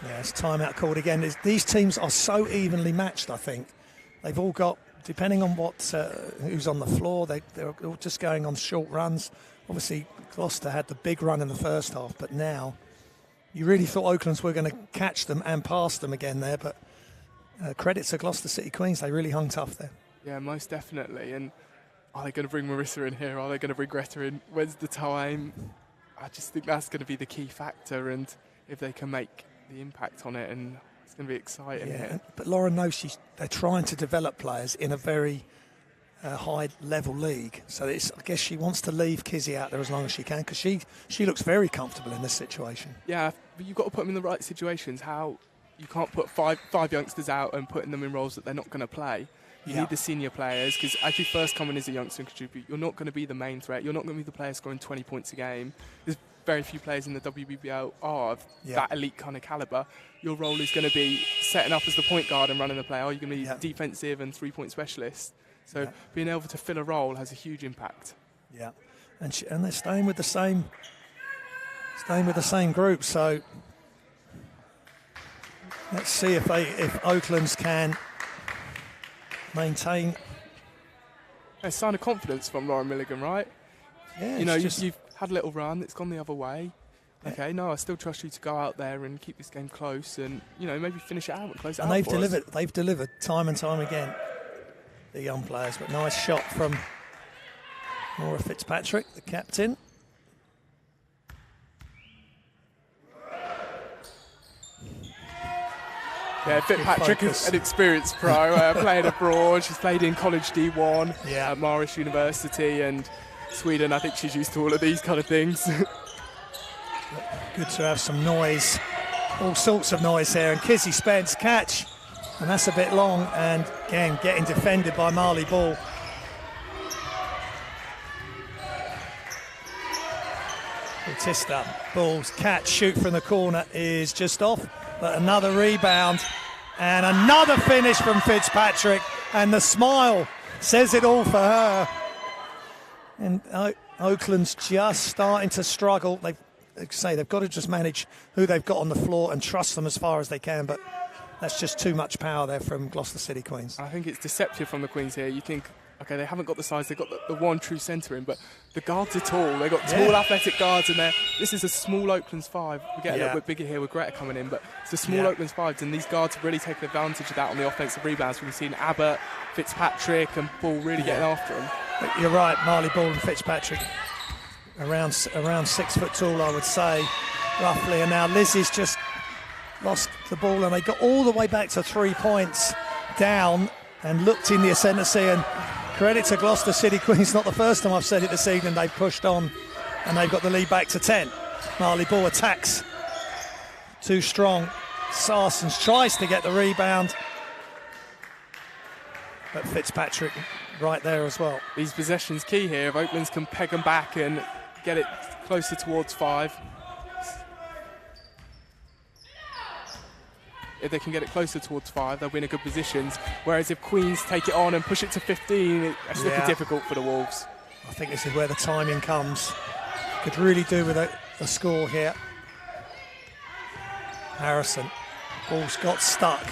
Yeah, it's timeout called again. These teams are so evenly matched, I think. They've all got depending on who's on the floor, they're all just going on short runs. Obviously, Gloucester had the big run in the first half, but now you really thought Oaklands were going to catch them and pass them again there, but credit to Gloucester City Queens, they really hung tough there. Yeah, most definitely. And are they going to bring Marissa in here? Are they going to bring Greta in? When's the time? I just think that's going to be the key factor, and if they can make the impact on it, and it's going to be exciting. Yeah, but Lauren knows they're trying to develop players in a very high-level league. So I guess she wants to leave Kizzy out there as long as she can, because she looks very comfortable in this situation. Yeah, but you've got to put them in the right situations. You can't put five youngsters out and putting them in roles that they're not going to play. You need the senior players, because as you first come in as a youngster and contribute, you're not going to be the main threat. You're not going to be the player scoring 20 points a game. There's very few players in the WBBL are of that elite kind of calibre. Your role is going to be setting up as the point guard and running the play. Or you're going to be defensive and three-point specialist. So being able to fill a role has a huge impact. Yeah, and they're staying with the same group. So let's see if Oaklands can maintain a sign of confidence from Lauren Milligan, right? Yeah, you've had a little run, it's gone the other way. Okay, no, I still trust you to go out there and keep this game close, and maybe finish it out and close it out. And they've delivered time and time again, the young players. But nice shot from Maura Fitzpatrick, the captain. Yeah, Fitzpatrick is an experienced pro, playing abroad. She's played in college D1 at Marist University and Sweden. I think she's used to all of these kind of things. Good to have some noise, all sorts of noise here. And Kizzy Spence catch, and that's a bit long. And again, getting defended by Marley Ball. Bautista, Ball's catch, shoot from the corner is just off. But another rebound and another finish from Fitzpatrick, and the smile says it all for her. And Oakland's just starting to struggle. They've got to just manage who they've got on the floor and trust them as far as they can, but that's just too much power there from Gloucester City Queens. I think it's deceptive from the Queens here. You think, okay, they haven't got the size, they've got the one true centre in, but the guards are tall. They've got tall athletic guards in there. This is a small Oaklands 5. We get a little bit bigger here with Greta coming in, but it's a small Oaklands 5s, and these guards have really taken advantage of that on the offensive rebounds. We've seen Abbott, Fitzpatrick and Ball really getting after them. But you're right, Marley Ball and Fitzpatrick around 6 foot tall, I would say, roughly. And now Lizzie's just lost the ball, and they got all the way back to 3 points down and looked in the ascendancy. And credit to Gloucester City Queens, not the first time I've said it this evening, they've pushed on and they've got the lead back to 10. Marley Ball attacks, too strong. Sarsens tries to get the rebound, but Fitzpatrick right there as well. These possessions key here. If Oaklands can peg them back and get it closer towards 5. If they can get it closer towards 5, they'll be in a good positions. Whereas if Queens take it on and push it to 15, it's looking difficult for the Wolves. I think this is where the timing comes. Could really do with a score here. Harrison, ball's got stuck.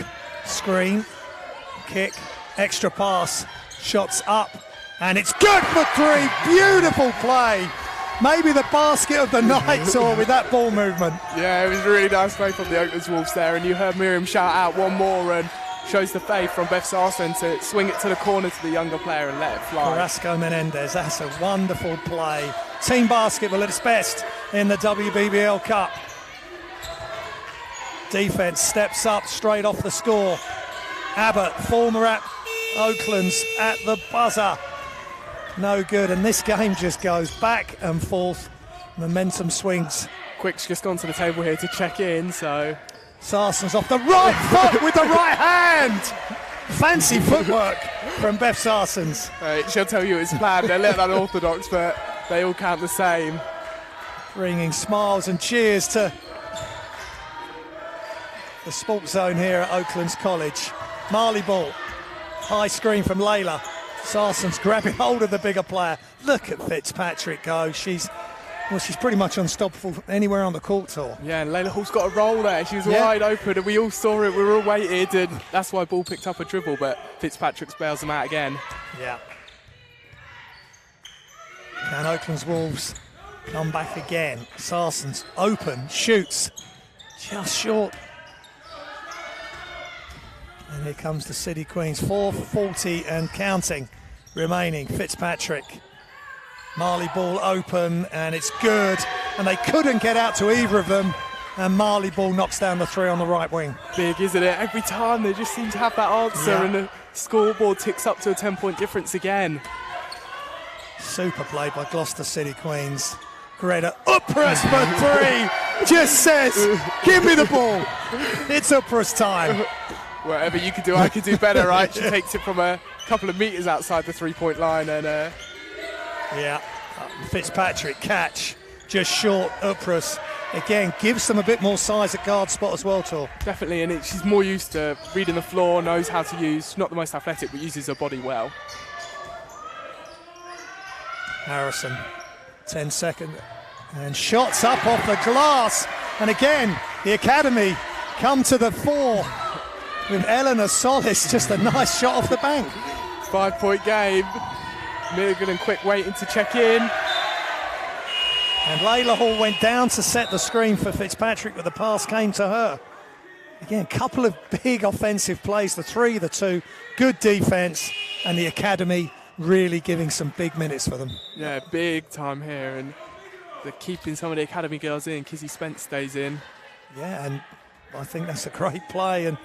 Screen, kick, extra pass, shots up, and it's good for 3. Beautiful play. Maybe the basket of the night or with that ball movement. Yeah, it was a really nice play from the Oaklands Wolves there, and you heard Miriam shout out one more and shows the faith from Beth Sarsen to swing it to the corner to the younger player and let it fly. Carrasco Menendez, that's a wonderful play. Team basketball at its best in the WBBL Cup. Defense steps up straight off the score. Abbott, former at Oaklands, at the buzzer. No good, and this game just goes back and forth. Momentum swings. Quick's just gone to the table here to check in, so... Sarsen's off the right foot with the right hand! Fancy footwork from Beth Sarsens. She'll tell you it's planned. They're a little unorthodox, but they all count the same. Bringing smiles and cheers to the sports zone here at Oaklands College. Marley Ball, high screen from Layla. Sarsens grabbing hold of the bigger player. Look at Fitzpatrick go. She's Well, she's pretty much unstoppable anywhere on the court tour. Yeah, and Layla Hall's got a roll there. She was wide open, and we all saw it. We were all waited, and that's why Ball picked up a dribble, but Fitzpatrick bails them out again. Yeah. Can Oaklands Wolves come back again? Sarson's open, shoots, just short. And here comes the City Queens, 4:40 and counting remaining. Fitzpatrick. Marley Ball open, and it's good. And they couldn't get out to either of them. And Marley Ball knocks down the three on the right wing. Big, isn't it? Every time they just seem to have that answer, and the scoreboard ticks up to a 10-point difference again. Super play by Gloucester City Queens. Greta Upras for three. Just says, give me the ball. It's Upras time. Whatever you can do, I can do better, right? She takes it from a couple of metres outside the three-point line, and Fitzpatrick catch just short. Upras again gives them a bit more size at guard spot as well, Tor. Definitely, and she's more used to reading the floor, knows how to use, not the most athletic, but uses her body well. Harrison, 10 seconds, and shots up off the glass. And again, the academy come to the fore with Eleanor Solis, just a nice shot off the bank. 5-point game. Milligan and Quick waiting to check in. And Layla Hall went down to set the screen for Fitzpatrick, but the pass came to her. Again, couple of big offensive plays, the three, the two, good defence, and the academy really giving some big minutes for them. Yeah, big time here, and they're keeping some of the academy girls in. Kizzy Spence stays in. Yeah, and I think that's a great play, and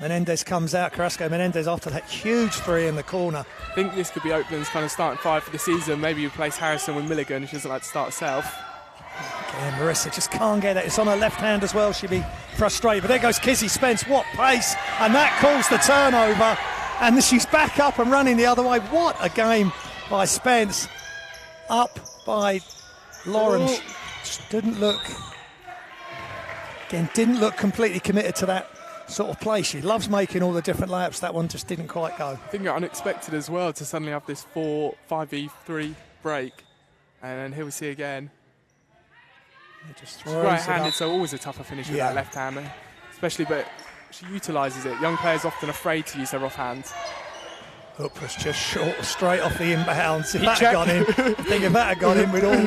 Menendez comes out, Carrasco Menendez, after that huge three in the corner. I think this could be Oakland's kind of starting five for the season. Maybe replace Harrison with Milligan. She doesn't like to start herself. Again, Marissa just can't get it. It's on her left hand as well. She'd be frustrated. But there goes Kizzy Spence. What pace. And that calls the turnover. And she's back up and running the other way. What a game by Spence. Up by Lauren. Just didn't look completely committed to that sort of play. She loves making all the different layups. That one just didn't quite go. I think unexpected as well to suddenly have this 5v3 break. And then here we see again. Just She's right-handed, so always a tougher finish with that left hand, especially, but she utilises it. Young players often afraid to use their off hands. Upras just short, straight off the inbounds. If that had gone in, I think if that had gone in, we'd all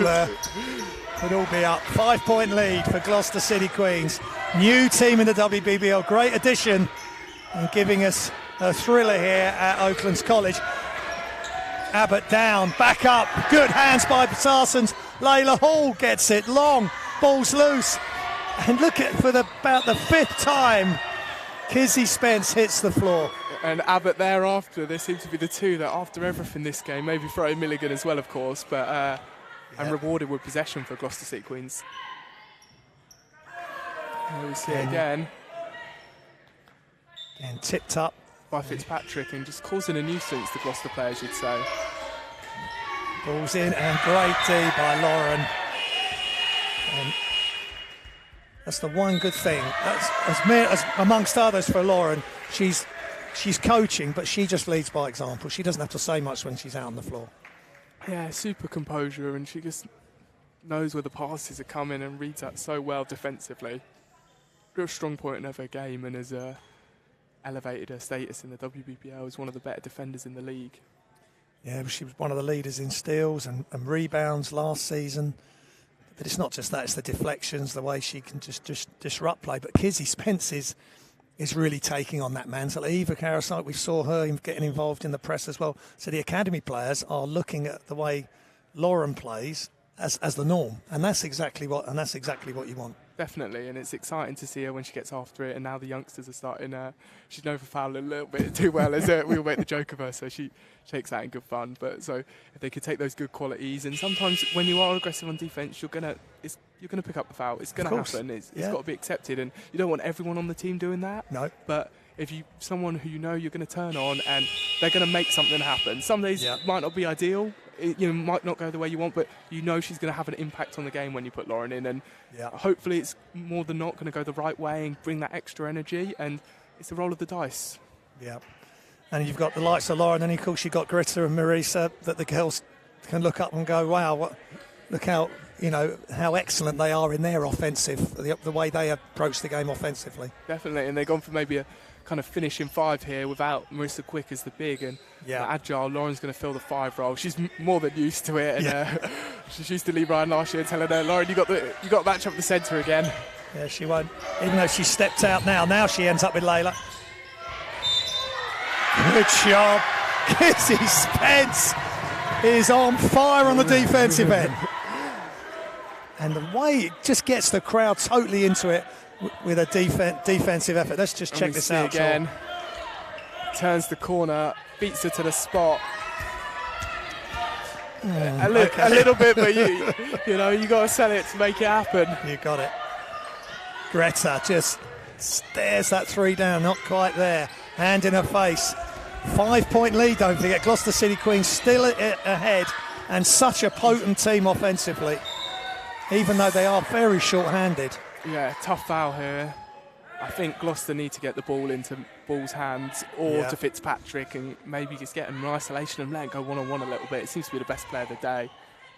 be up. 5-point lead for Gloucester City Queens. New team in the WBBL, great addition, and giving us a thriller here at Oaklands College. Abbott down, back up, good hands by Sarsons. Layla Hall gets it long, ball's loose, and look at for about the fifth time, Kizzy Spence hits the floor. And Abbott thereafter, they seem to be the two that after everything this game, maybe throw Milligan as well, of course, but and rewarded with possession for Gloucester City Queens. Here we see it again. And tipped up by Fitzpatrick and just causing a nuisance to Gloucester players, you'd say. Ball's in, and great D by Lauren. And that's the one good thing. That's as amongst others for Lauren. She's coaching, but she just leads by example. She doesn't have to say much when she's out on the floor. Yeah, super composure, and she just knows where the passes are coming and reads that so well defensively. Real strong point in her game, and has elevated her status in the WBBL as one of the better defenders in the league. Yeah, she was one of the leaders in steals and rebounds last season. But it's not just that, it's the deflections, the way she can just disrupt play. But Kizzy Spence is really taking on that mantle. Eva Karasite, we saw her getting involved in the press as well. So the academy players are looking at the way Lauren plays as the norm. And that's exactly what you want. Definitely, and it's exciting to see her when she gets after it, and now the youngsters are starting, she's known for fouling a little bit too well, as we all make the joke of her, so she takes that in good fun. But so if they could take those good qualities, and sometimes when you are aggressive on defence, you're gonna pick up the foul. It's gonna happen. It's got to be accepted, and you don't want everyone on the team doing that. No. But if someone who you know you're going to turn on and they're going to make something happen. Some days might not be ideal. It might not go the way you want, but you know she's going to have an impact on the game when you put Lauren in, and hopefully it's more than not going to go the right way and bring that extra energy, and it's a roll of the dice. Yeah, and you've got the likes of Lauren, and of course you've got Greta and Marisa that the girls can look up and go, wow, look how you know, how excellent they are in their offensive, the way they approach the game offensively. Definitely, and they've gone for maybe a kind of finishing 5 here without Marissa Quick as the big, and agile. Lauren's going to fill the 5 role. She's more than used to it, and she used to leave Ryan last year telling her, Lauren, you got to match up the centre again. Yeah, she won't. Even though she stepped out now she ends up with Layla. Good job. Kizzy Spence is on fire on the defensive end. And the way it just gets the crowd totally into it with a defensive effort. Let's just check this out again. Turns the corner, beats her to the spot. A little bit, but you know, you got to sell it to make it happen. You got it. Greta just stares that 3 down, not quite there. Hand in her face. 5-point lead, don't forget. Gloucester City Queens still ahead, and such a potent team offensively, even though they are very short-handed. Yeah, tough foul here. I think Gloucester need to get the ball into Ball's hands or to Fitzpatrick, and maybe just get him in isolation and let him go one-on-one a little bit. It seems to be the best player of the day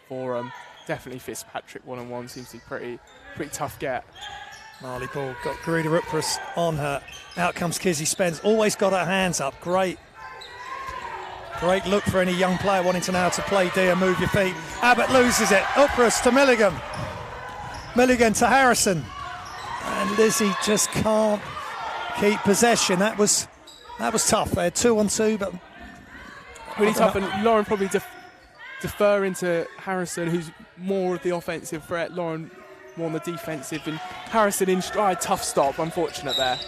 for definitely Fitzpatrick one-on-one seems to be pretty tough get. Marley Ball got Garida Upras on her. Out comes Kizzy Spence. Always got her hands up. Great look for any young player wanting to know how to play Dia. Move your feet. Abbott loses it. Upras to Milligan. Milligan to Harrison. And Lizzie just can't keep possession. That was tough. They had 2-on-2, but really tough. And Lauren probably deferring to Harrison, who's more of the offensive threat. Lauren more on the defensive, and Harrison in stride. Tough stop, unfortunate there.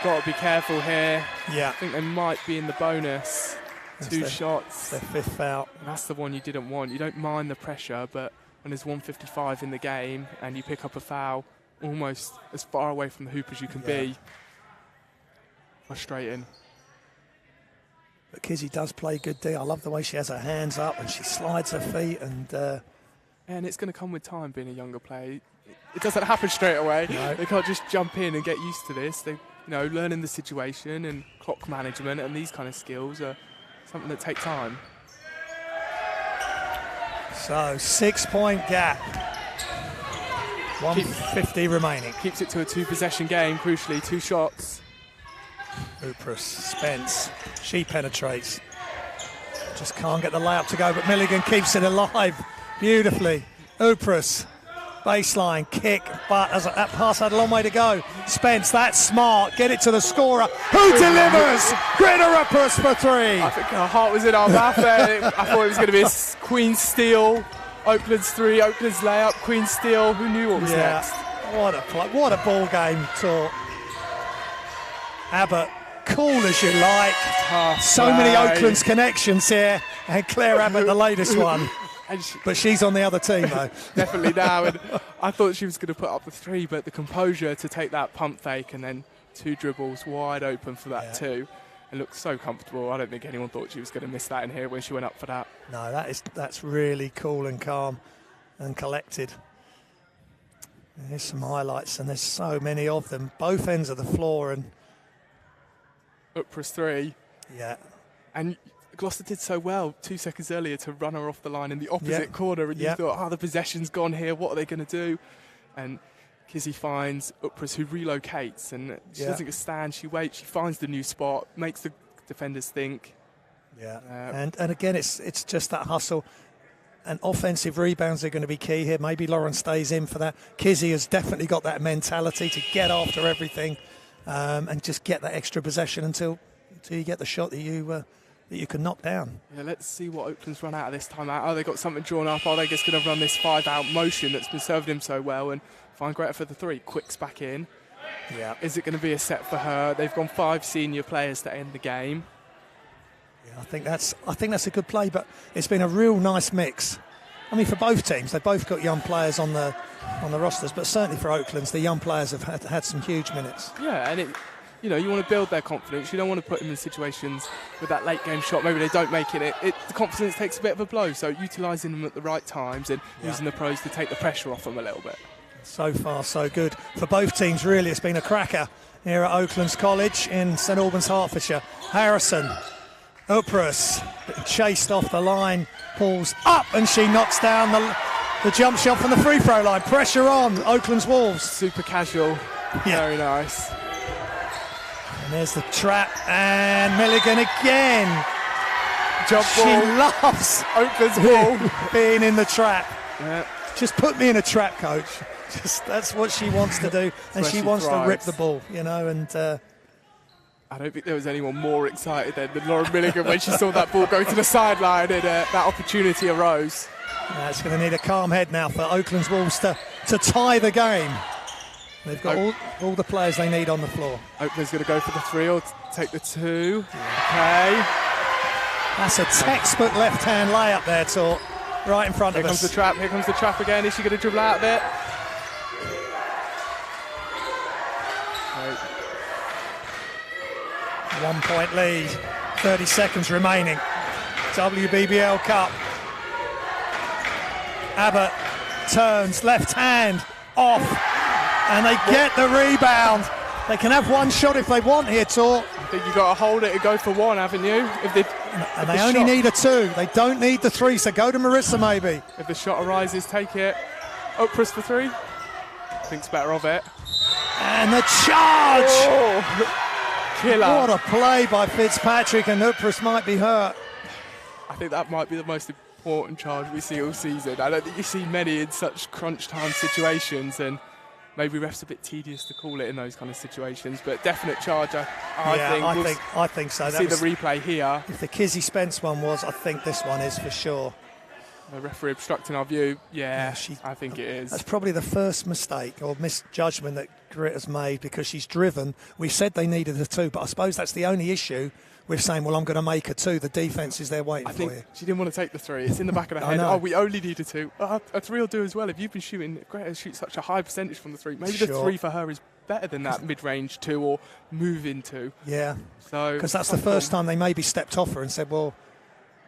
Got to be careful here. Yeah, I think they might be in the bonus. That's 2 shots. Their 5th foul. And that's the one you didn't want. You don't mind the pressure, but when there's 1:55 in the game and you pick up a foul almost as far away from the hoop as you can be, frustrating. But Kizzy does play good D. I love the way she has her hands up and she slides her feet, and it's going to come with time being a younger player. It doesn't happen straight away. No. They can't just jump in and get used to this. They, learning the situation and clock management and these kind of skills are something that take time. So 6-point gap. 1:50 remaining. Keeps it to a 2-possession game, crucially, 2 shots. Upras, Spence, she penetrates. Just can't get the layup to go, but Milligan keeps it alive beautifully. Upras, baseline, kick, but that pass had a long way to go. Spence, that's smart, get it to the scorer. Who delivers? Greta Upras for 3. I think our heart was in our mouth there. I thought it was going to be a Queen's steal. Oakland's 3, Oakland's layup, Queen's steal. Who knew what was next? What a ball game talk. Abbott, cool as you like. So many Oakland's connections here, and Claire Abbott, the latest one. But she's on the other team, though. Definitely now. And I thought she was going to put up the 3, but the composure to take that pump fake and then 2 dribbles wide open for that 2. It looked so comfortable. I don't think anyone thought she was going to miss that in here when she went up for that. No, that's really cool and calm and collected. There's some highlights, and there's so many of them. Both ends of the floor. And Upras 3. Yeah. And Gloucester did so well 2 seconds earlier to run her off the line in the opposite corner, and you thought, the possession's gone here, what are they going to do? And Kizzy finds Upras, who relocates, and she doesn't stand, she waits, she finds the new spot, makes the defenders think. Yeah, and again, it's just that hustle. And offensive rebounds are going to be key here. Maybe Lauren stays in for that. Kizzy has definitely got that mentality to get after everything and just get that extra possession until you get the shot that you can knock down. Yeah, let's see what Oakland's run out of this time out. Are they got something drawn up? Are they just going to run this 5-out motion that's been serving him so well and find Greta for the 3? Quick's back in. Yeah. Is it going to be a set for her? They've gone 5 senior players to end the game. Yeah, I think that's a good play, but it's been a real nice mix. I mean, for both teams, they've both got young players on the rosters, but certainly for Oaklands, the young players have had some huge minutes. Yeah, and you want to build their confidence. You don't want to put them in situations with that late game shot. Maybe they don't make it. The confidence takes a bit of a blow. So utilising them at the right times and using the pros to take the pressure off them a little bit. So far, so good. For both teams, really, it's been a cracker here at Oaklands College in St Albans, Hertfordshire. Harrison Oprus chased off the line, pulls up, and she knocks down the jump shot from the free throw line. Pressure on Oaklands Wolves. Super casual. Yeah. Very nice. And there's the trap, and Milligan again. Jump ball. She loves Oaklands ball being in the trap. Yeah. Just put me in a trap, coach. That's what she wants to do, and she wants to rip the ball, you know. And I don't think there was anyone more excited than Lauren Milligan when she saw that ball go to the sideline and that opportunity arose. It's going to need a calm head now for Oaklands Wolves to tie the game. They've got all the players they need on the floor. Oakland's going to go for the 3 or take the 2. Okay. That's a textbook left-hand layup there, Tor, right in front of us. Here comes the trap. Here comes the trap again. Is she going to dribble out of it? Right. 1 point lead. 30 seconds remaining. WBBL Cup. Abbott turns left hand off, and they get the rebound. They can have one shot if they want here, Tor. I think you've got to hold it and go for one, haven't you? And they only need a 2. They don't need the 3, so go to Marissa maybe. If the shot arises, take it. Oprus for 3. Thinks better of it. And the charge! Oh, killer. What a play by Fitzpatrick, and Oprus might be hurt. I think that might be the most important charge we see all season. I don't think you see many in such crunch time situations, and maybe ref's a bit tedious to call it in those kind of situations, but definite charge. I think so. See the replay here. If the Kizzy Spence one was, I think this one is for sure. The referee obstructing our view. Yeah, I think it is. That's probably the first mistake or misjudgment that Grit has made, because she's driven. We said they needed a 2, but I suppose that's the only issue with saying, well, I'm going to make a 2. The defence is there waiting for you. I think she didn't want to take the 3. It's in the back of her head. Oh, we only need a 2. A 3 will do as well. If you've been shooting, Greta shoots such a high percentage from the 3. Maybe the 3 for her is better than that mid-range 2 or move-in 2. Yeah. So because that's the first time they maybe stepped off her and said, well,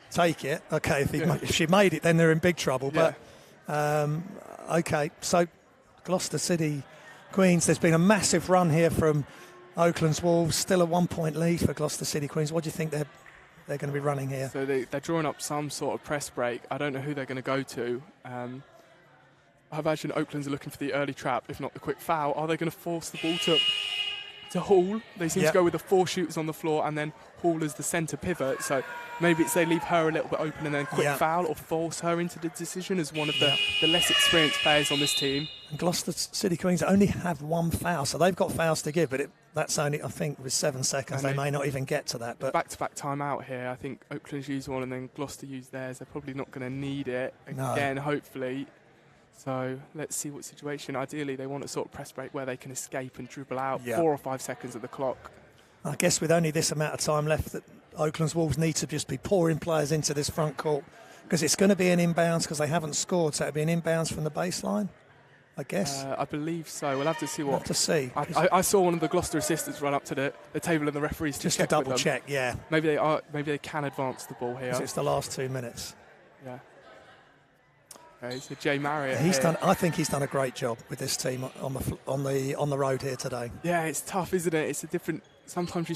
take it. Okay, if she made it, then they're in big trouble. Yeah. But, okay, so Gloucester City Queens, there's been a massive run here from Oaklands Wolves, still a 1 point lead for Gloucester City Queens. What do you think they're going to be running here? So they're drawing up some sort of press break. I don't know who they're going to go to. I imagine Oaklands are looking for the early trap, if not the quick foul. Are they going to force the ball to Hall? They seem to go with the 4 shooters on the floor and then Hall as the centre pivot. So maybe it's they leave her a little bit open and then quick foul, or force her into the decision as one of the less experienced players on this team. And Gloucester City Queens only have 1 foul, so they've got fouls to give, but that's only, I think, with 7 seconds. They may not even get to that. But back-to-back timeout here. I think Oakland's used one and then Gloucester used theirs. They're probably not going to need it again, hopefully. So let's see what situation. Ideally, they want a sort of press break where they can escape and dribble out. 4 or 5 seconds at the clock. I guess with only this amount of time left, that Oaklands Wolves need to just be pouring players into this front court, because it's going to be an inbounds because they haven't scored. So it'll be an inbounds from the baseline, I guess. I believe so. We'll have to see what. Have to see. I saw one of the Gloucester assistants run up to the table and the referees just to check to double with them. check. Yeah. Maybe they can advance the ball here. It's the last 2 minutes. Yeah. Okay, so Jay Marriott. I think he's done a great job with this team on the road here today. Yeah, it's tough, isn't it? It's a different. Sometimes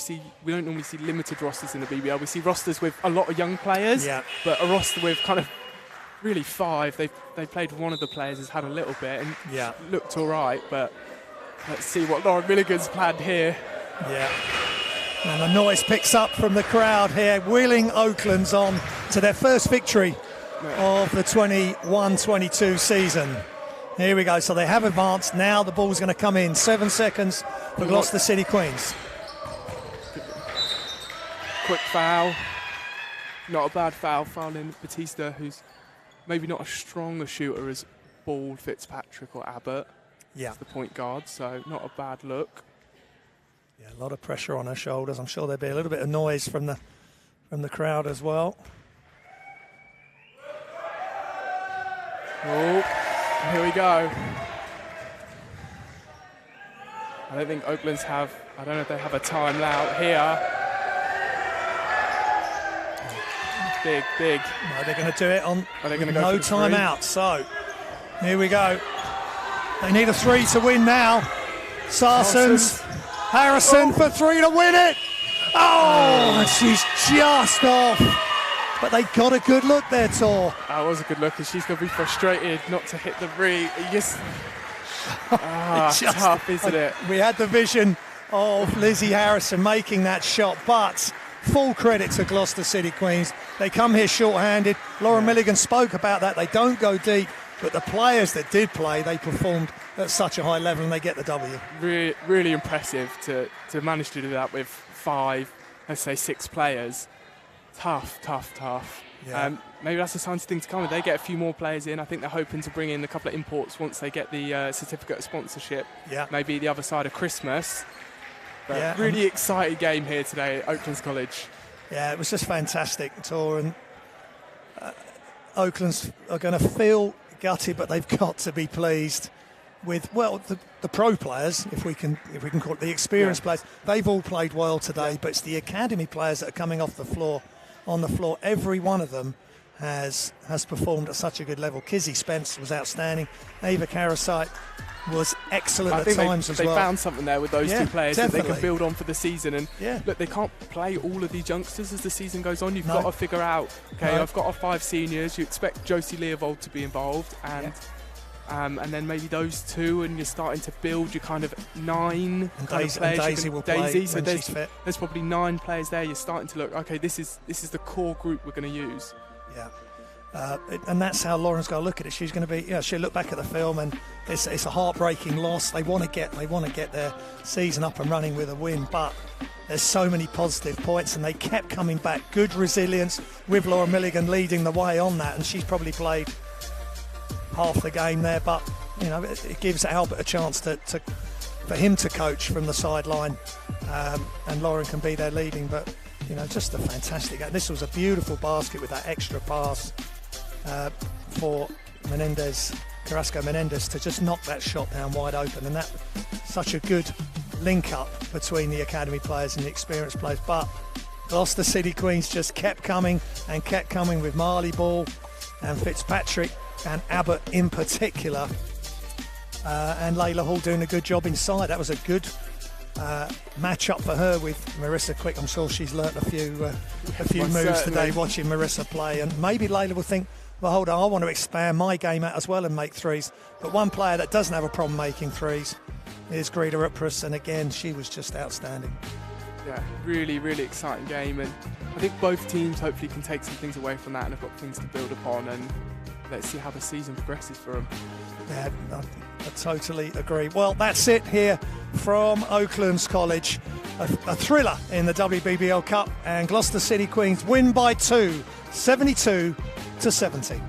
we don't normally see limited rosters in the BBL. We see rosters with a lot of young players, but a roster with kind of really 5. They played one of the players has had a little bit and looked all right, but let's see what Lauren Milligan's planned here. Yeah. And the noise picks up from the crowd here, wheeling Oaklands on to their first victory of the 21-22 season. Here we go. So they have advanced. Now the ball's going to come in. 7 seconds for Gloucester City Queens. Quick foul. Not a bad foul. Fouling Batista, who's maybe not as strong a shooter as Ball, Fitzpatrick or Abbott. Yeah. The point guard, so not a bad look. Yeah, a lot of pressure on her shoulders. I'm sure there'll be a little bit of noise from the crowd as well. Oh, here we go. I don't think Oaklands have, I don't know if they have a timeout here. Big. No, they're going to do it on no timeout. So, here we go. They need a 3 to win now. Sarsons, Harrison for 3 to win it. Oh, she's just off. But they got a good look there, Tor. That was a good look, and she's going to be frustrated not to hit the re. Tough, isn't it? We had the vision of Lizzie Harrison making that shot, but full credit to Gloucester City Queens. They come here short-handed. Lauren Milligan spoke about that. They don't go deep, but the players that did play, they performed at such a high level, and they get the W. Really, really impressive to manage to do that with 5, let's say 6 players. Tough. Yeah. Maybe that's a sign of things to come. If they get a few more players in, I think they're hoping to bring in a couple of imports once they get the certificate of sponsorship. Yeah. Maybe the other side of Christmas. But Yeah, really exciting game here today at Oaklands College. Yeah, it was just fantastic, Tor. And Oaklands are going to feel gutted, but they've got to be pleased with, well, the pro players, if we can call it the experienced players. They've all played well today, but it's the academy players that are coming off the floor. On the floor, every one of them has performed at such a good level. Kizzy Spence was outstanding. Ava Karasite was excellent at times as well. They found something there with those 2 players that they can build on for the season. And look, they can't play all of these youngsters as the season goes on. You've got to figure out, I've got our 5 seniors. You expect Josie Leovold to be involved, and then maybe those 2, and you're starting to build your kind of 9 and kind of players. Daisy will play when she's fit. There's probably 9 players there. You're starting to look, okay, this is the core group we're going to use. Yeah. And that's how Lauren's going to look at it. She's going to be, she'll look back at the film, and it's a heartbreaking loss. They want to get their season up and running with a win, but there's so many positive points, and they kept coming back. Good resilience with Laura Milligan leading the way on that, and she's probably played half the game there, but it gives Albert a chance for him to coach from the sideline, and Lauren can be there leading. But just a fantastic game. This was a beautiful basket with that extra pass for Carrasco Menendez to just knock that shot down wide open, and that such a good link up between the academy players and the experienced players. But Gloucester City Queens just kept coming with Marley Ball and Fitzpatrick and Abbott in particular, and Layla Hall doing a good job inside. That was a good match up for her with Marissa Quick. I'm sure she's learnt a few moves today watching Marissa play, and maybe Layla will think, well, hold on, I want to expand my game out as well and make threes. But one player that doesn't have a problem making threes is Greta Upras, and again, she was just outstanding. Yeah, really, really exciting game, and I think both teams hopefully can take some things away from that and have got things to build upon, and let's see how the season progresses for them. Yeah, I totally agree. Well, that's it here from Oaklands College. A thriller in the WBBL Cup, and Gloucester City Queens win by 2, 72-70.